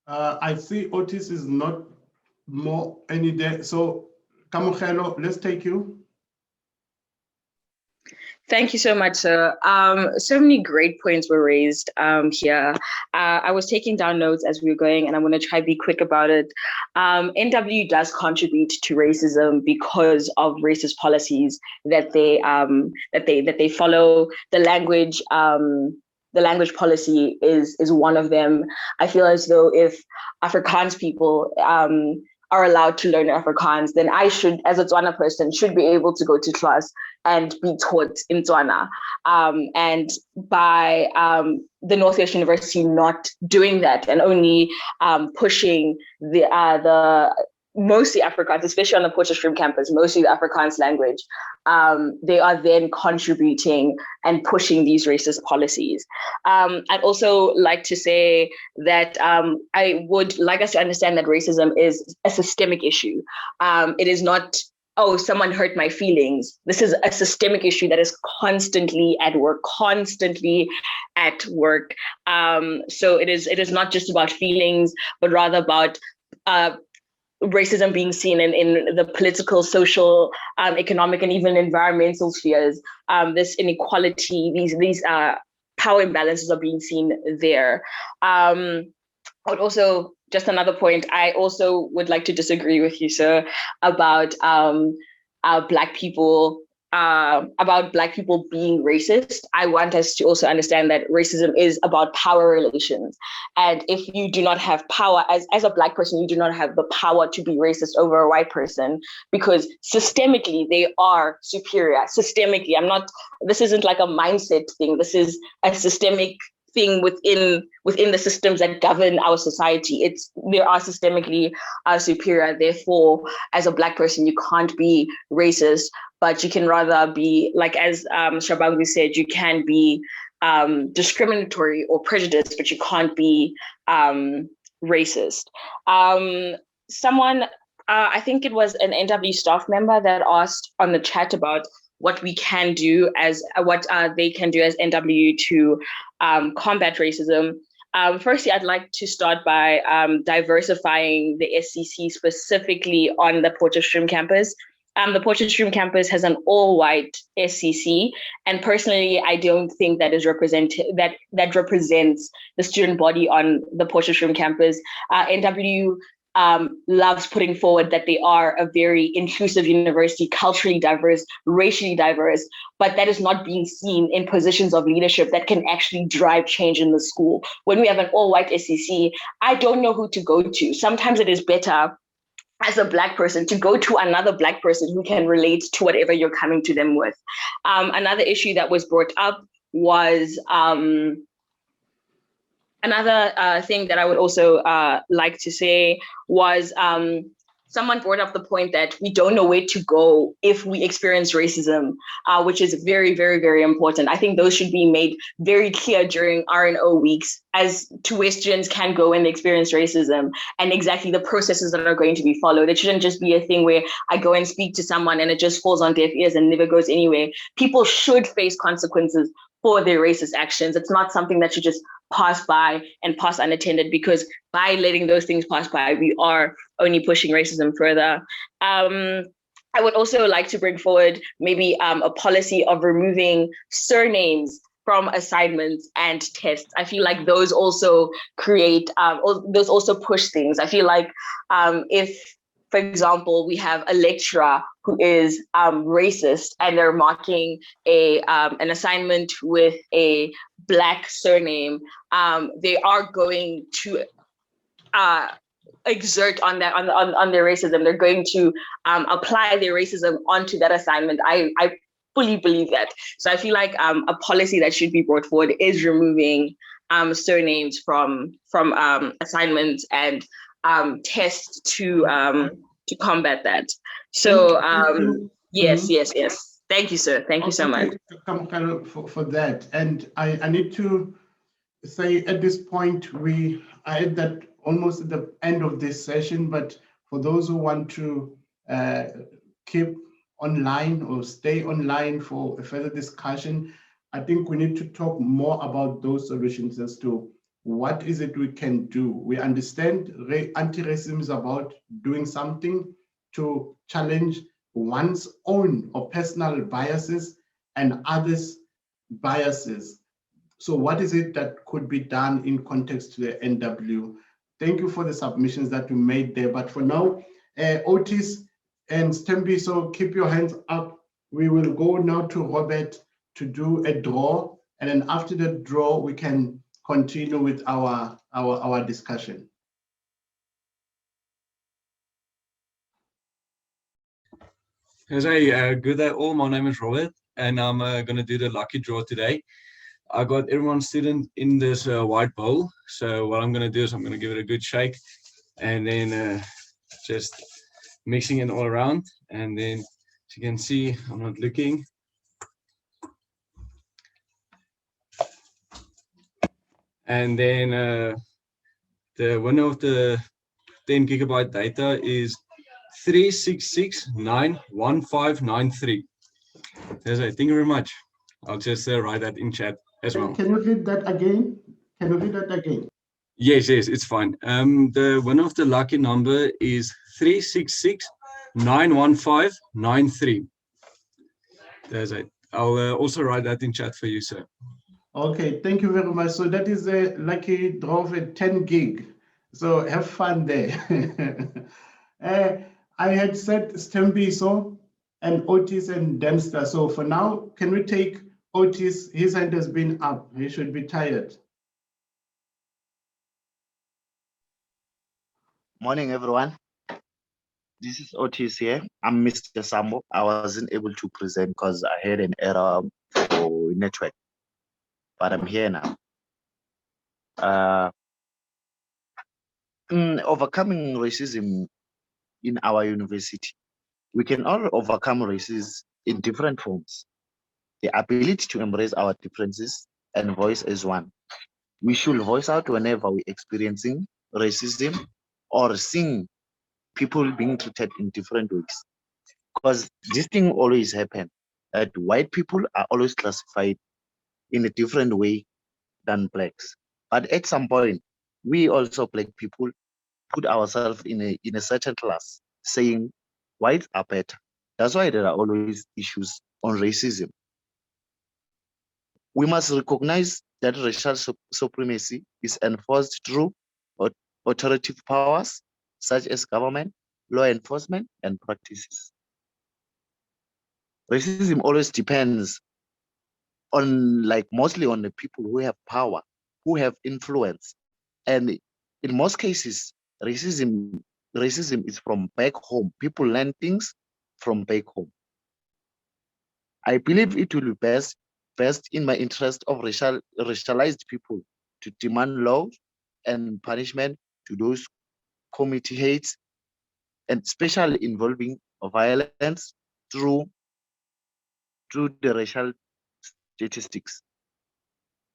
I see Otis is not more any day. So Kamogelo, let's take you. Thank you so much, sir. So many great points were raised here. I was taking down notes as we were going, and I'm going to try to be quick about it. NW does contribute to racism because of racist policies that they follow. The language policy is one of them. I feel as though if Afrikaans people are allowed to learn Afrikaans, then I should, as a Tswana person, should be able to go to class and be taught in Tswana. And by the Northwest University not doing that, and only pushing the mostly Afrikaans, especially on the Potchefstroom campus, mostly the Afrikaans language, they are then contributing and pushing these racist policies. I'd also like to say that I would like us to understand that racism is a systemic issue. It is not, oh, someone hurt my feelings. This is a systemic issue that is constantly at work. So it is not just about feelings, but rather about racism being seen in the political, social, economic, and even environmental spheres. This inequality, these power imbalances are being seen there. I would also, just another point, I also would like to disagree with you, sir, about Black people being racist. I want us to also understand that racism is about power relations. And if you do not have power, as a Black person, you do not have the power to be racist over a white person, because systemically they are superior. Systemically, this isn't like a mindset thing. This is a systemic thing within the systems that govern our society. They are systemically superior. Therefore, as a Black person, you can't be racist, but you can rather be, like as Shabangu said, you can be discriminatory or prejudiced, but you can't be racist. Someone, I think it was an NW staff member that asked on the chat about what we can do what they can do as NW to combat racism. Firstly, I'd like to start by diversifying the SCC specifically on the Potchefstroom campus. The Potchefstroom campus has an all-white SCC, and personally, I don't think that is that represents the student body on the Potchefstroom campus. NW loves putting forward that they are a very inclusive university, culturally diverse, racially diverse, but that is not being seen in positions of leadership that can actually drive change in the school. When we have an all-white SCC, I don't know who to go to. Sometimes it is better as a Black person to go to another Black person who can relate to whatever you're coming to them with. Another issue that was brought up was another thing that I would also like to say was someone brought up the point that we don't know where to go if we experience racism, which is very, very, very important. I think those should be made very clear during R&O weeks as to where students can go when they experience racism and exactly the processes that are going to be followed. It shouldn't just be a thing where I go and speak to someone and it just falls on deaf ears and never goes anywhere. People should face consequences for their racist actions. It's not something that should just pass by and pass unattended, because by letting those things pass by, we are only pushing racism further. I would also like to bring forward maybe a policy of removing surnames from assignments and tests. I feel like those also those also push things. I feel like if, for example, we have a lecturer who is racist and they're marking an assignment with a Black surname, they are going to exert on that on their racism. They're going to apply their racism onto that assignment. I fully believe that. So I feel like a policy that should be brought forward is removing surnames from assignments and tests to combat that. So yes. Thank you, sir. Thank you so much. For that. And I need to say at this point, we are at that almost at the end of this session, but for those who want to keep online or stay online for a further discussion, I think we need to talk more about those solutions as to what is it we can do. We understand anti-racism is about doing something to challenge one's own or personal biases and others' biases. So what is it that could be done in context to the NW? Thank you for the submissions that you made there. But for now, Otis and Stembi, so keep your hands up. We will go now to Robert to do a draw. And then after the draw, we can continue with our discussion. Good day all. My name is Robert, and I'm going to do the lucky draw today. I got everyone's student in this white bowl. So what I'm going to do is I'm going to give it a good shake and then just mixing it all around. And then, as you can see, I'm not looking. And then the winner of the 10 gigabyte data is 366-91593. Thank you very much. I'll just write that in chat as well. Can you read that again? Can you read that again? Yes, it's fine. The winner of the lucky number is 366-91593. There's it. I'll also write that in chat for you, sir. Okay, thank you very much. So that is a lucky draw of a 10 gig. So have fun there. I had said Stembiso and Otis and Dempster. So for now, can we take Otis? His hand has been up. He should be tired. Morning, everyone. This is Otis here. I'm Mr. Sambo. I wasn't able to present because I had an error for network, but I'm here now. Overcoming racism in our university. We can all overcome racism in different forms. The ability to embrace our differences and voice as one. We should voice out whenever we're experiencing racism or seeing people being treated in different ways. Because this thing always happens, that white people are always classified in a different way than blacks. But at some point, we also black people put ourselves in a certain class, saying whites are better. That's why there are always issues on racism. We must recognize that racial supremacy is enforced through authoritative powers such as government, law enforcement, and practices. Racism always depends on, mostly on the people who have power, who have influence. And in most cases, racism is from back home. People learn things from back home. I believe it will be best in my interest of racialized people to demand law and punishment to those committee hates, and especially involving violence through the racial statistics.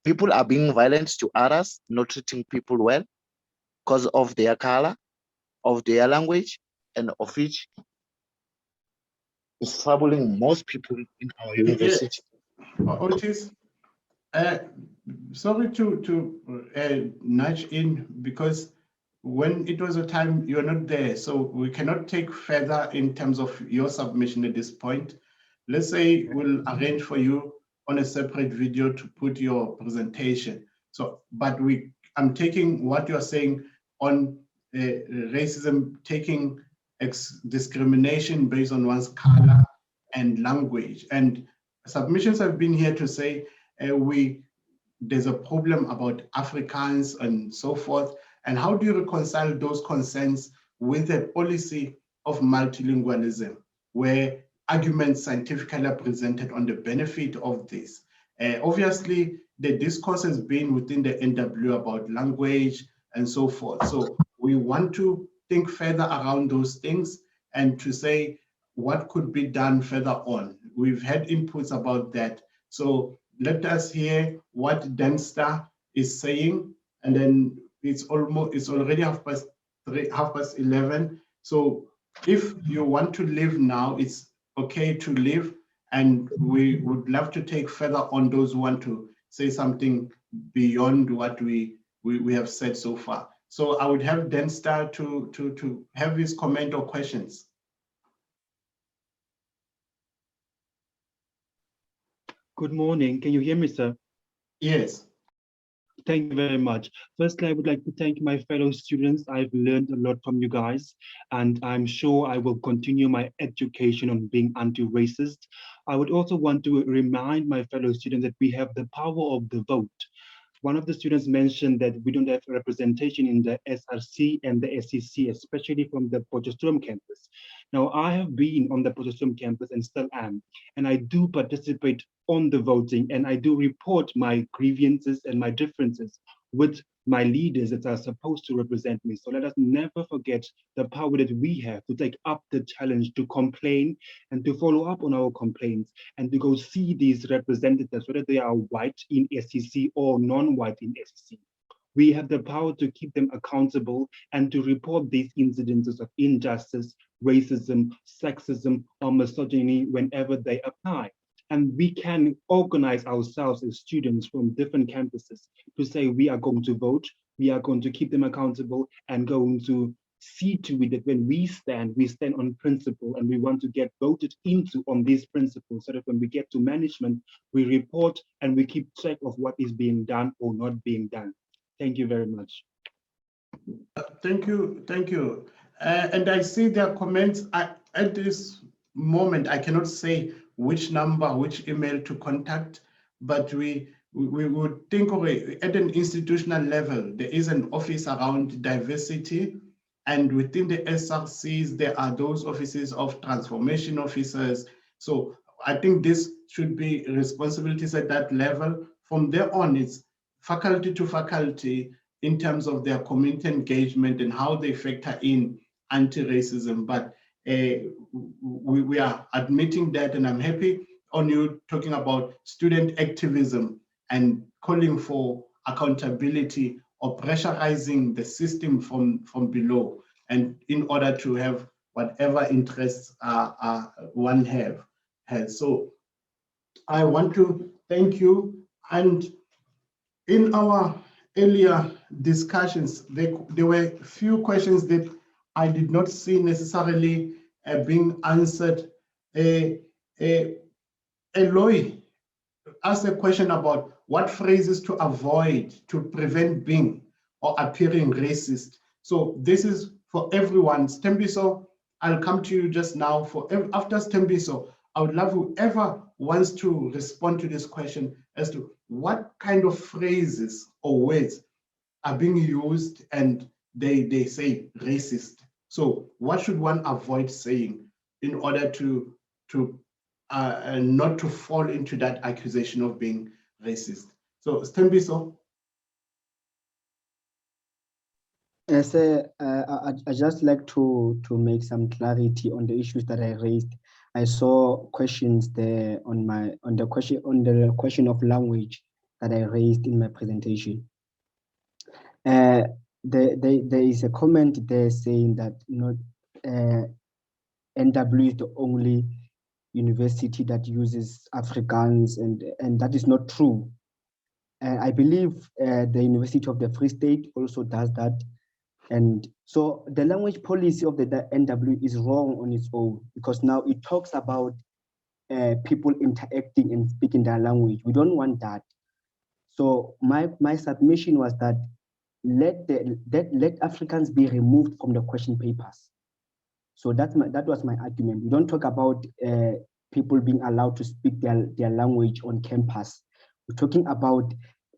People are being violent to others, not treating people well because of their color, of their language, and of which is troubling most people in our university. Otis, sorry to nudge in, because when it was a time you're not there, so we cannot take further in terms of your submission at this point. Let's say we'll arrange for you on a separate video to put your presentation. So, but I'm taking what you're saying on racism, taking discrimination based on one's color and language. And submissions have been here to say there's a problem about Afrikaans and so forth. And how do you reconcile those concerns with a policy of multilingualism, where arguments scientifically are presented on the benefit of this? Obviously, the discourse has been within the NW about language and so forth. So we want to think further around those things and to say what could be done further on. We've had inputs about that. So let us hear what Dempster is saying, and then it's already 11:30. So if you want to leave now, it's okay to leave, and we would love to take further on those who want to say something beyond what we have said so far. So I would have Dempster to have his comment or questions. Good morning. Can you hear me, sir? Yes. Thank you very much. Firstly, I would like to thank my fellow students. I've learned a lot from you guys, and I'm sure I will continue my education on being anti-racist. I would also want to remind my fellow students that we have the power of the vote. One of the students mentioned that we don't have representation in the SRC and the SEC, especially from the Potchefstroom campus. Now, I have been on the Potchefstroom campus and still am, and I do participate on the voting, and I do report my grievances and my differences with my leaders that are supposed to represent me. So let us never forget the power that we have to take up the challenge, to complain and to follow up on our complaints, and to go see these representatives, whether they are white in SCC or non-white in SCC. We have the power to keep them accountable and to report these incidences of injustice, racism, sexism, or misogyny whenever they apply. And we can organize ourselves as students from different campuses to say we are going to vote, we are going to keep them accountable, and going to see to it that when we stand on principle, and we want to get voted into on these principles, so that when we get to management, we report and we keep track of what is being done or not being done. Thank you very much. Thank you. And I see their comments. At this moment, I cannot say which number, which email to contact, but we would think at an institutional level, there is an office around diversity, and within the SRCs, there are those offices of transformation officers. So I think this should be responsibilities at that level. From there on, it's faculty to faculty in terms of their community engagement and how they factor in anti-racism. But we are admitting that, and I'm happy on you talking about student activism and calling for accountability or pressurizing the system from below, and in order to have whatever interests one has. So I want to thank you. And in our earlier discussions, there were a few questions that I did not see necessarily being answered. Eloy asked a question about what phrases to avoid to prevent being or appearing racist. So this is for everyone. Stembiso, I'll come to you just now. After Stembiso, I would love whoever wants to respond to this question as to what kind of phrases or words are being used and they say racist. So what should one avoid saying in order to not to fall into that accusation of being racist? So Stembiso. Yes, I just like to make some clarity on the issues that I raised. I saw questions there on the question of language that I raised in my presentation. There is a comment there saying that NW is the only university that uses Afrikaans, and that is not true. I believe the University of the Free State also does that. And so the language policy of the NW is wrong on its own, because now it talks about people interacting and speaking their language. We don't want that. So my submission was that let Africans be removed from the question papers. So that was my argument. We don't talk about people being allowed to speak their language on campus. We're talking about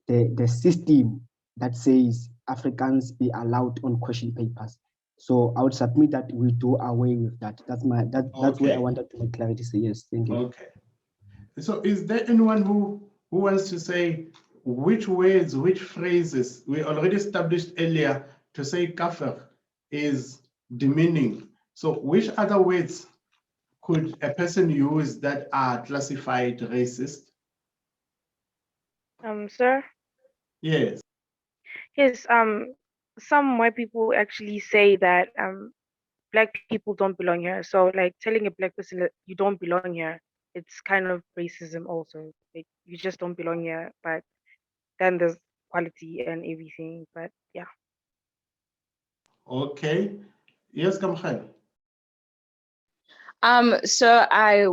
the system that says Africans be allowed on question papers. So I would submit that we do away with that. That's where I wanted to make clarity. Say yes, thank you. Okay. So is there anyone who wants to say which words, which phrases? We already established earlier to say kafir is demeaning. So which other words could a person use that are classified racist? Sir? Yes. Yes, some white people actually say that Black people don't belong here. So like telling a Black person that you don't belong here, it's kind of racism also. Like you just don't belong here, but then there's quality and everything, but yeah. Okay. Yes, Kamkhel. So I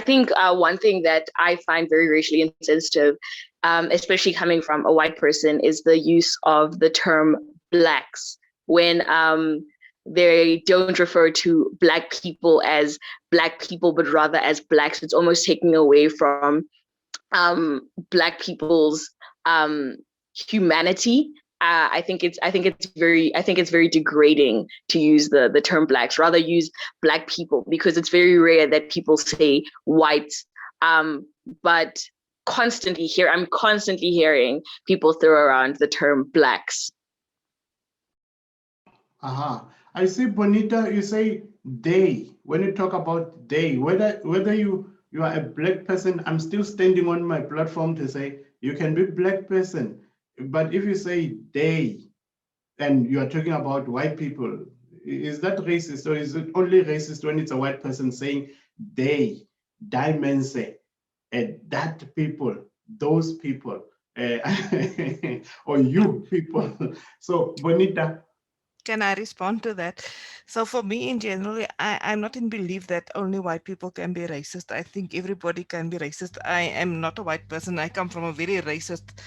think one thing that I find very racially insensitive, especially coming from a white person, is the use of the term Blacks when they don't refer to Black people as Black people, but rather as Blacks. It's almost taking away from Black people's humanity. I think it's very degrading to use the term Blacks. Rather use Black people, because it's very rare that people say white. But constantly hearing people throw around the term blacks. I see, Bonita, you say they. When you talk about they, whether you are a black person, I'm still standing on my platform to say you can be black person. But if you say they, and you are talking about white people, is that racist, or is it only racist when it's a white person saying they, dimense, that people, those people, or you people? So, Bonita. Can I respond to that? So for me, in general, I'm not in belief that only white people can be racist. I think everybody can be racist. I am not a white person. I come from a very racist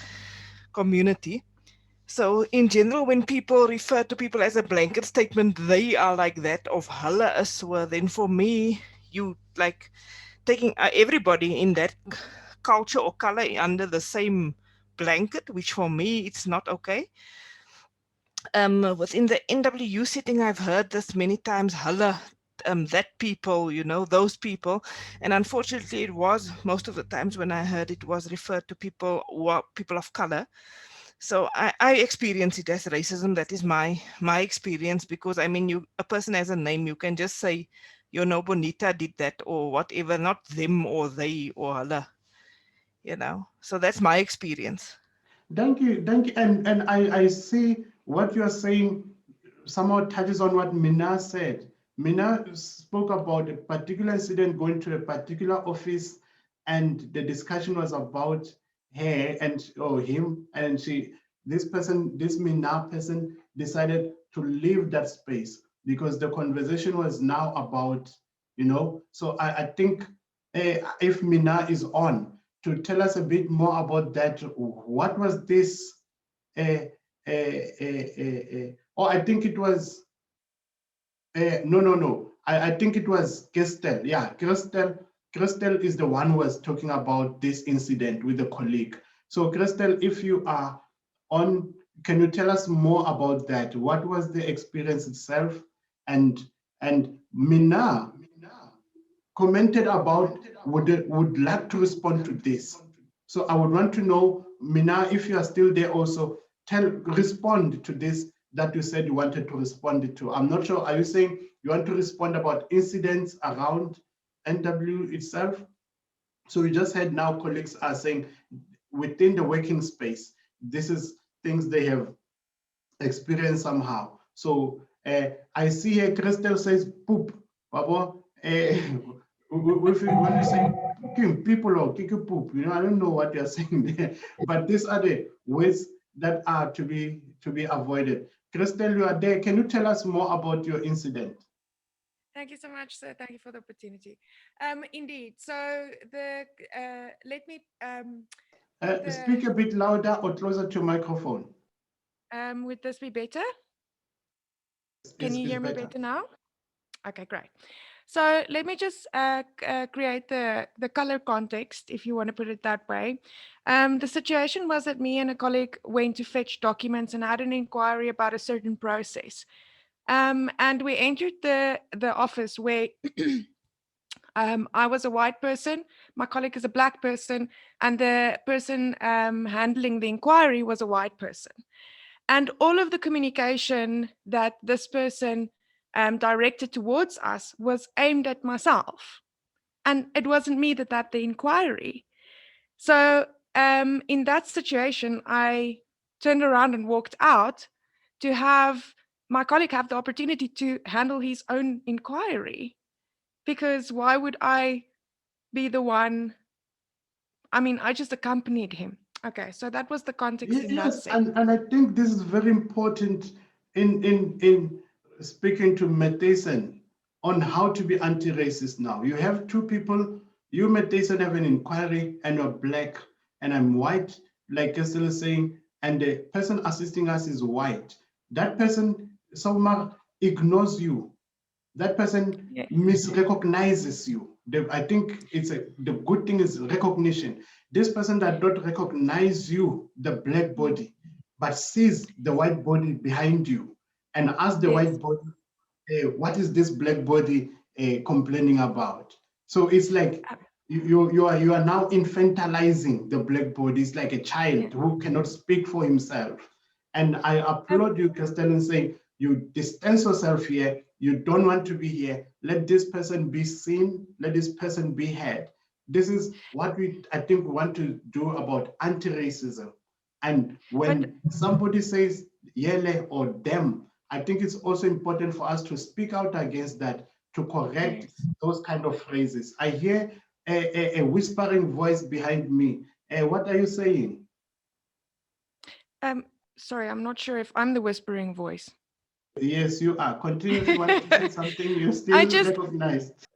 community. So in general, when people refer to people as a blanket statement, they are like that, of hulle is so, then for me, you like taking everybody in that culture or color under the same blanket, which for me, it's not okay. Within the NWU setting, I've heard this many times, hulle, that people, those people. And unfortunately, it was most of the times when I heard it was referred to people who are people of color. So I experience it as racism. That is my experience, because I mean, a person has a name, you can just say, Bonita did that or whatever, not them or they or hulle, So that's my experience. Thank you. And I see what you're saying somehow touches on what Mina said. Mina spoke about a particular incident going to a particular office, and the discussion was about her or him, and this Mina person decided to leave that space because the conversation was now about, so I think if Mina is on, to tell us a bit more about that. What was this? I think it was, no. I think it was Christel. Yeah, Christel is the one who was talking about this incident with a colleague. So Christel, if you are on, can you tell us more about that? What was the experience itself? And Mina commented about would like to respond to this. So I would want to know, Mina, if you are still there also, respond to this that you said you wanted to respond to. I'm not sure, are you saying you want to respond about incidents around NW itself? So we just had now colleagues are saying within the working space, this is things they have experienced somehow. So I see here, Christel says, poop, Babo, when you say people or kick poop, I don't know what you're saying there, but these are the ways that are to be avoided. Christel, you are there. Can you tell us more about your incident? Thank you so much, sir. Thank you for the opportunity. Indeed. So let me speak a bit louder or closer to your microphone. Would this be better? Can you hear me better now? Okay, great. So let me just create the color context, if you want to put it that way. The situation was that me and a colleague went to fetch documents and had an inquiry about a certain process. And we entered the office where I was a white person, my colleague is a black person, and the person handling the inquiry was a white person. And all of the communication that this person directed towards us was aimed at myself. And it wasn't me that had the inquiry. So in that situation, I turned around and walked out to have my colleague have the opportunity to handle his own inquiry. Because why would I be the one? I mean, I just accompanied him. Okay, so that was the context in that sense. And I think this is very important in speaking to Matheson on how to be anti-racist now. You have two people, you Matheson have an inquiry and you're black and I'm white, like Estelle is saying, and the person assisting us is white. That person somehow ignores you. That person misrecognizes you. I think the good thing is recognition. This person that don't recognize you, the black body, but sees the white body behind you and asks the white body, what is this black body complaining about? So it's like you are now infantilizing the black body. It's like a child who cannot speak for himself. And I applaud you, Christelle, in saying you distance yourself here. You don't want to be here. Let this person be seen. Let this person be heard. This is what I think we want to do about anti-racism. And when somebody says yele or them, I think it's also important for us to speak out against that, to correct those kind of phrases. I hear a whispering voice behind me. What are you saying? Sorry, I'm not sure if I'm the whispering voice. Yes, you are. Continue. If you want to say something, you're still recognized.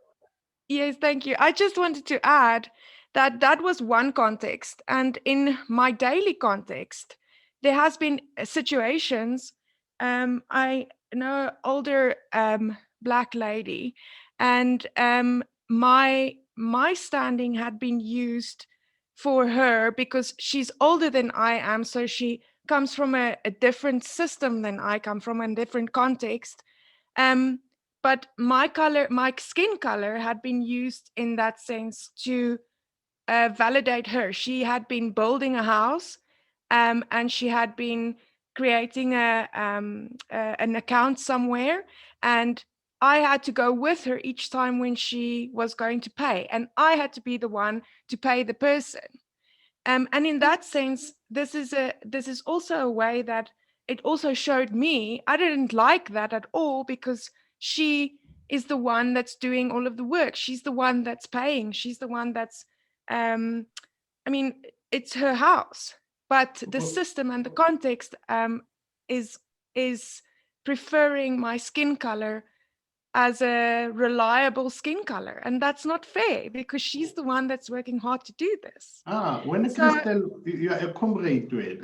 Yes, thank you. I just wanted to add that that was one context. And in my daily context, there has been situations. I know older Black lady, and my standing had been used for her because she's older than I am. So she comes from a different system than I come from, a different context. But my skin color had been used in that sense to validate her. She had been building a house, and she had been creating an account somewhere, and I had to go with her each time when she was going to pay, and I had to be the one to pay the person. And in that sense, this is also a way that it also showed me I didn't like that at all, because she is the one that's doing all of the work. She's the one that's paying. She's the one that's, I mean, it's her house. But the system and the context is preferring my skin color as a reliable skin color, and that's not fair because she's the one that's working hard to do this. When Christelle, you are a comrade to it.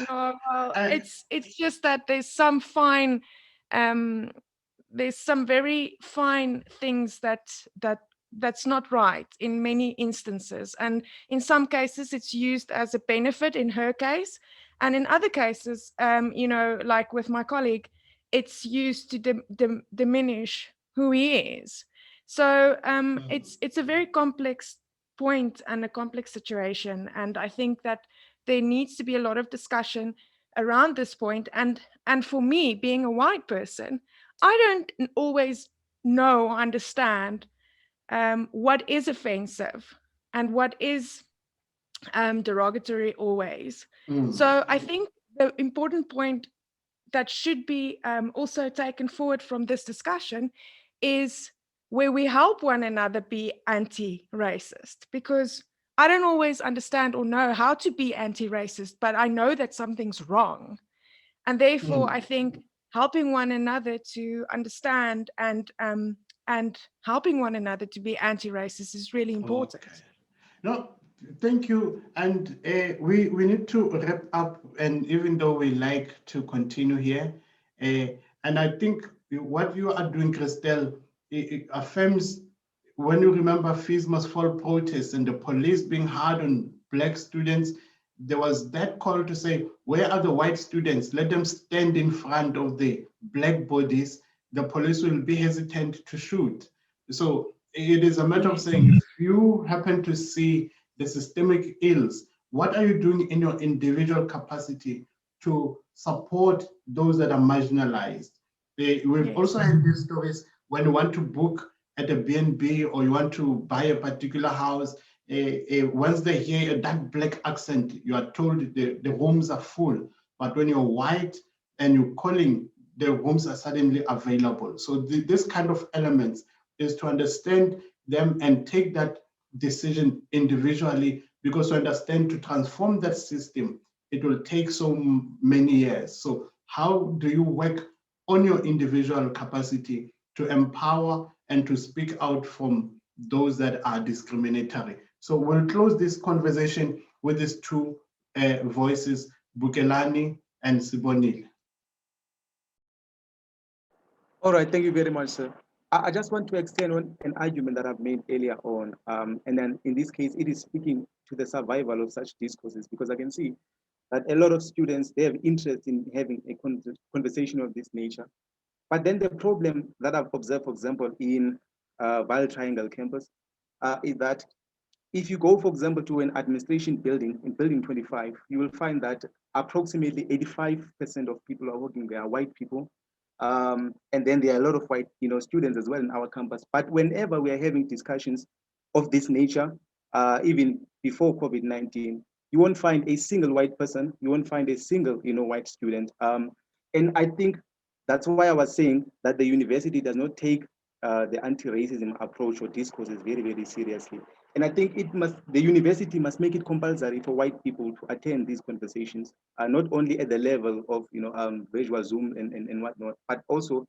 No, well, it's just that there's some very fine things that's not right in many instances, and in some cases it's used as a benefit in her case, and in other cases, like with my colleague, it's used to diminish who he is. So it's a very complex point and a complex situation, and I think that there needs to be a lot of discussion around this point. And for me, being a white person, I don't always know, understand what is offensive and what is derogatory always. So I think the important point that should be also taken forward from this discussion is where we help one another be anti-racist, because I don't always understand or know how to be anti-racist, but I know that something's wrong. And therefore, I think helping one another to understand and helping one another to be anti-racist is really important. Okay. No, thank you. And we need to wrap up. And even though we like to continue here, and I think what you are doing, Christelle, it affirms, when you remember Fees Must Fall protests and the police being hard on Black students, there was that call to say, where are the white students? Let them stand in front of the Black bodies. The police will be hesitant to shoot. So it is a matter of saying, if you happen to see the systemic ills, what are you doing in your individual capacity to support those that are marginalized? We've also had these stories when you want to book at a B&B or you want to buy a particular house, once they hear a dark Black accent, you are told the rooms are full. But when you're white and you're calling, the rooms are suddenly available. So this kind of elements is to understand them and take that decision individually, because to understand, to transform that system, it will take so many years. So how do you work on your individual capacity to empower and to speak out from those that are discriminatory? So we'll close this conversation with these two voices, Bukelani and Sibonile. All right, thank you very much, sir. I just want to extend on an argument that I've made earlier on. And then in this case, it is speaking to the survival of such discourses, because I can see that a lot of students, they have interest in having a conversation of this nature. But then the problem that I've observed, for example, in Vile Triangle campus is that if you go, for example, to an administration building, in building 25, you will find that approximately 85% of people who are working there are white people. And then there are a lot of white, students as well in our campus. But whenever we are having discussions of this nature, even before COVID-19, you won't find a single white person. You won't find a single, white student. And I think that's why I was saying that the university does not take the anti-racism approach or discourses very, very seriously. And I think the university must make it compulsory for white people to attend these conversations, not only at the level of, visual Zoom and whatnot, but also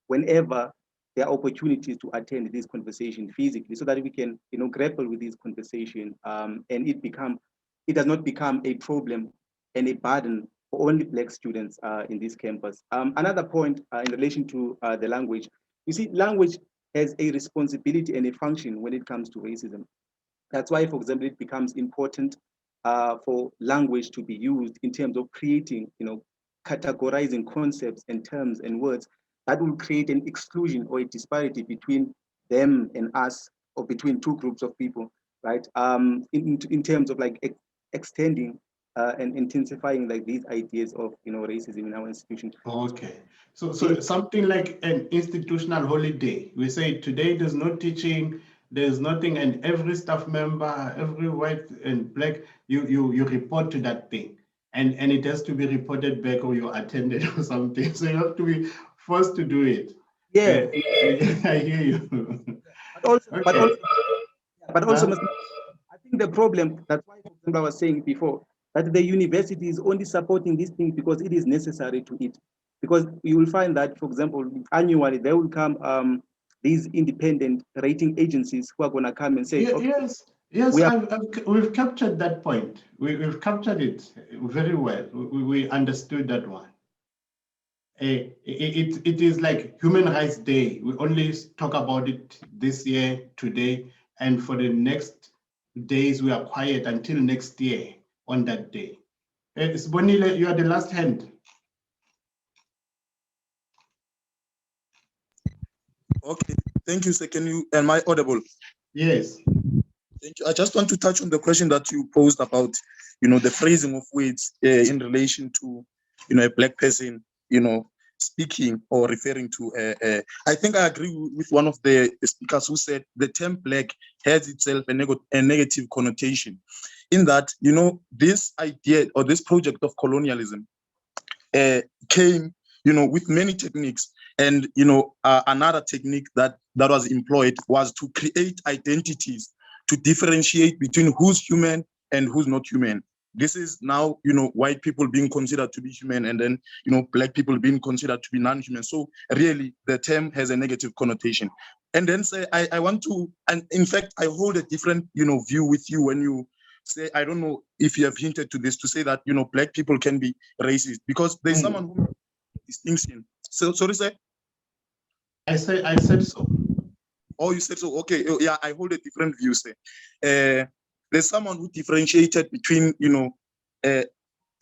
whenever there are opportunities to attend these conversations physically, so that we can, grapple with this conversation, and it does not become a problem and a burden for only Black students in this campus. Another point in relation to the language, you see, language has a responsibility and a function when it comes to racism. That's why, for example, it becomes important for language to be used in terms of creating, categorizing concepts and terms and words that will create an exclusion or a disparity between them and us, or between two groups of people, right? In terms of like extending and intensifying like these ideas of racism in our institution. Okay, so something like an institutional holiday. We say today there's no teaching, there's nothing, and every staff member, every white and Black, you report to that thing, and it has to be reported back, or you attended or something. So you have to be forced to do it. Yeah, I hear you. But also, I think the problem, that's why, for example, I was saying before, that the university is only supporting this thing because it is necessary to it. Because you will find that, for example, annually there will come these independent rating agencies who are going to come and say, okay, yes, we've captured that point. We've captured it very well. We understood that one. It is like Human Rights Day. We only talk about it this year, today, and for the next days we are quiet until next year on that day. Bonile, you are the last hand. Okay, thank you, sir. Am I audible? Yes. Thank you. I just want to touch on the question that you posed about, the phrasing of words in relation to, a Black person, speaking or referring to. I think I agree with one of the speakers who said the term Black has itself a negative connotation, in that, this idea or this project of colonialism came, with many techniques. And, another technique that was employed was to create identities, to differentiate between who's human and who's not human. This is now, white people being considered to be human, and then, Black people being considered to be non-human. So really, the term has a negative connotation. And then say, I want to, and in fact, I hold a different, view with you when you say, I don't know if you have hinted to this, to say that, Black people can be racist, because there's someone who distinction. So, sorry, sir? I said so. Oh, you said so. Okay. Yeah, I hold a different view, sir. There's someone who differentiated between, the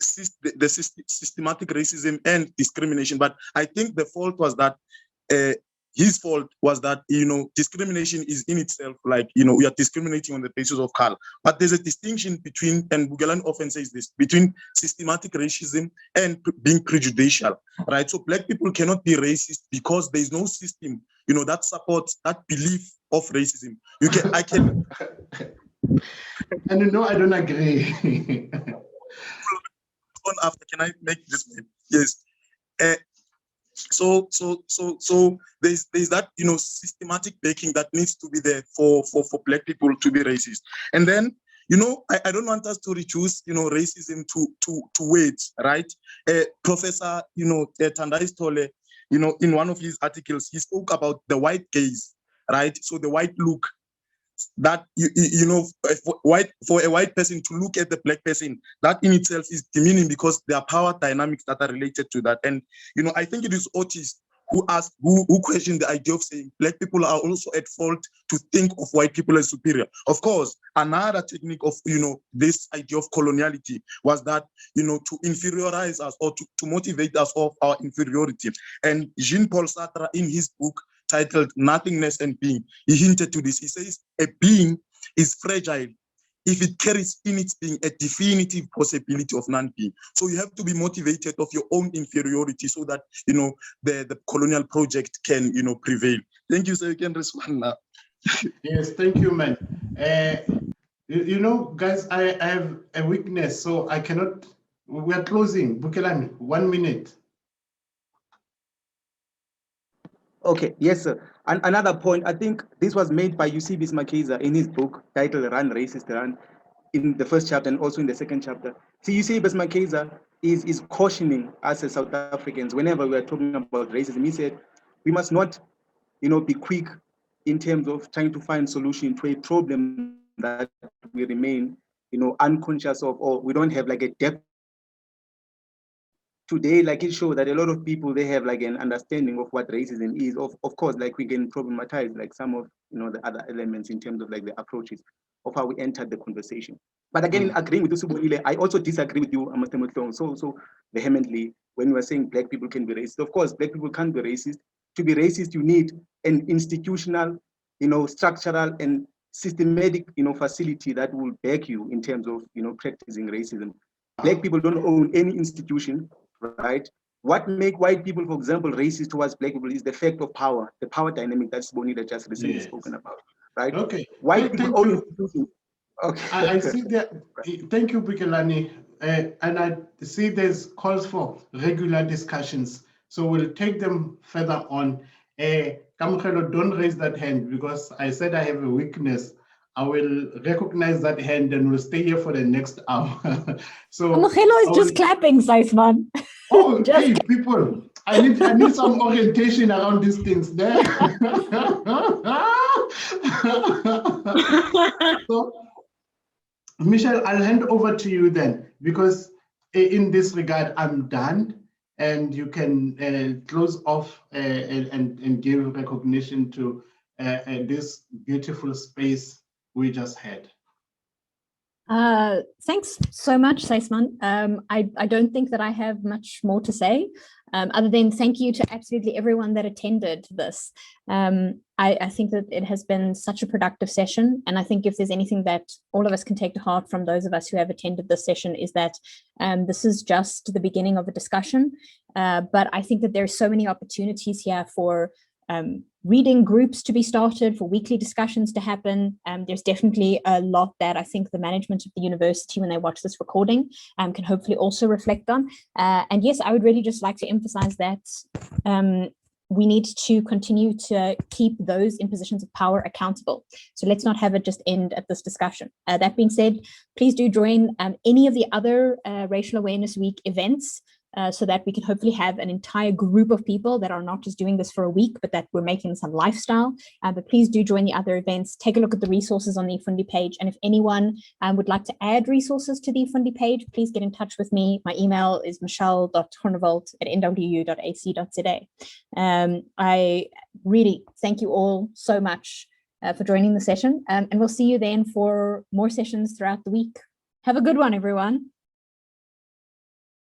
systematic racism and discrimination. But I think the fault was that, his fault was that, discrimination is in itself, like, we are discriminating on the basis of color. But there's a distinction between, and Bugelan often says this, between systematic racism and being prejudicial, right? So Black people cannot be racist because there's no system, that supports that belief of racism. I can. And I don't agree. After, can I make this point? Yes. So there's that systematic backing that needs to be there for Black people to be racist. And then I don't want us to reduce racism to words, right? Professor Tandai Stole, in one of his articles, he spoke about the white gaze, right? So the white look, that for a white person to look at the Black person, that in itself is demeaning, because there are power dynamics that are related to that. And I think it is Otis who questioned the idea of saying Black people are also at fault to think of white people as superior. Of course, another technique of this idea of coloniality was that to inferiorize us, or to motivate us of our inferiority. And Jean-Paul Sartre, in his book titled Nothingness and Being. He hinted to this. He says a being is fragile if it carries in its being a definitive possibility of non-being. So you have to be motivated of your own inferiority so that, you know, the colonial project can, you know, prevail. Thank you, sir. You can respond now. Yes, thank you, man. You know, guys, I have a weakness, so I cannot, we're closing. Bukelani, 1 minute. Okay, yes, sir. And another point, I think this was made by Eusebius Makeza in his book titled Run, Racist Run, in the first chapter and also in the second chapter. See, Eusebius Makeza is cautioning us as South Africans whenever we are talking about racism. He said, we must not, you know, be quick in terms of trying to find solution to a problem that we remain, you know, unconscious of, or we don't have like a depth. Today, like it shows that a lot of people, they have like an understanding of what racism is. Of course, like we can problematize like some of, you know, the other elements in terms of like the approaches of how we entered the conversation. But again, agreeing with you, I also disagree with you, Mr. Motloung, so vehemently when you were saying black people can be racist. Of course, black people can't be racist. To be racist, you need an institutional, you know, structural and systematic, you know, facility that will back you in terms of, you know, practicing racism. Black people don't own any institution, right? What make white people, for example, racist towards black people is the fact of power, the power dynamic that Bonita just recently spoken about, right? Okay. White people own institutions. Okay. I see that. Thank you, Bukelani. And I see there's calls for regular discussions. So we'll take them further on. Kamukelo, don't raise that hand because I said I have a weakness. I will recognize that hand and we'll stay here for the next hour. So Kamukelo is just clapping, Sysman. Oh, hey, people, I need some orientation around these things there. So, Michelle, I'll hand over to you then, because in this regard, I'm done, and you can close off and give recognition to this beautiful space we just had. Thanks so much, Sysman. I don't think that I have much more to say, other than thank you to absolutely everyone that attended this. I think that it has been such a productive session, and I think if there's anything that all of us can take to heart from those of us who have attended this session is that this is just the beginning of a discussion, but I think that there are so many opportunities here for reading groups to be started, for weekly discussions to happen. There's definitely a lot that I think the management of the university, when they watch this recording, can hopefully also reflect on. And yes, I would really just like to emphasize that we need to continue to keep those in positions of power accountable. So let's not have it just end at this discussion. That being said, please do join any of the other Racial Awareness Week events, so that we can hopefully have an entire group of people that are not just doing this for a week, but that we're making some lifestyle. But please do join the other events. Take a look at the resources on the eFundi page. And if anyone would like to add resources to the eFundi page, please get in touch with me. My email is michelle.hornevold@nwu.ac.za. I really thank you all so much for joining the session. And we'll see you then for more sessions throughout the week. Have a good one, everyone.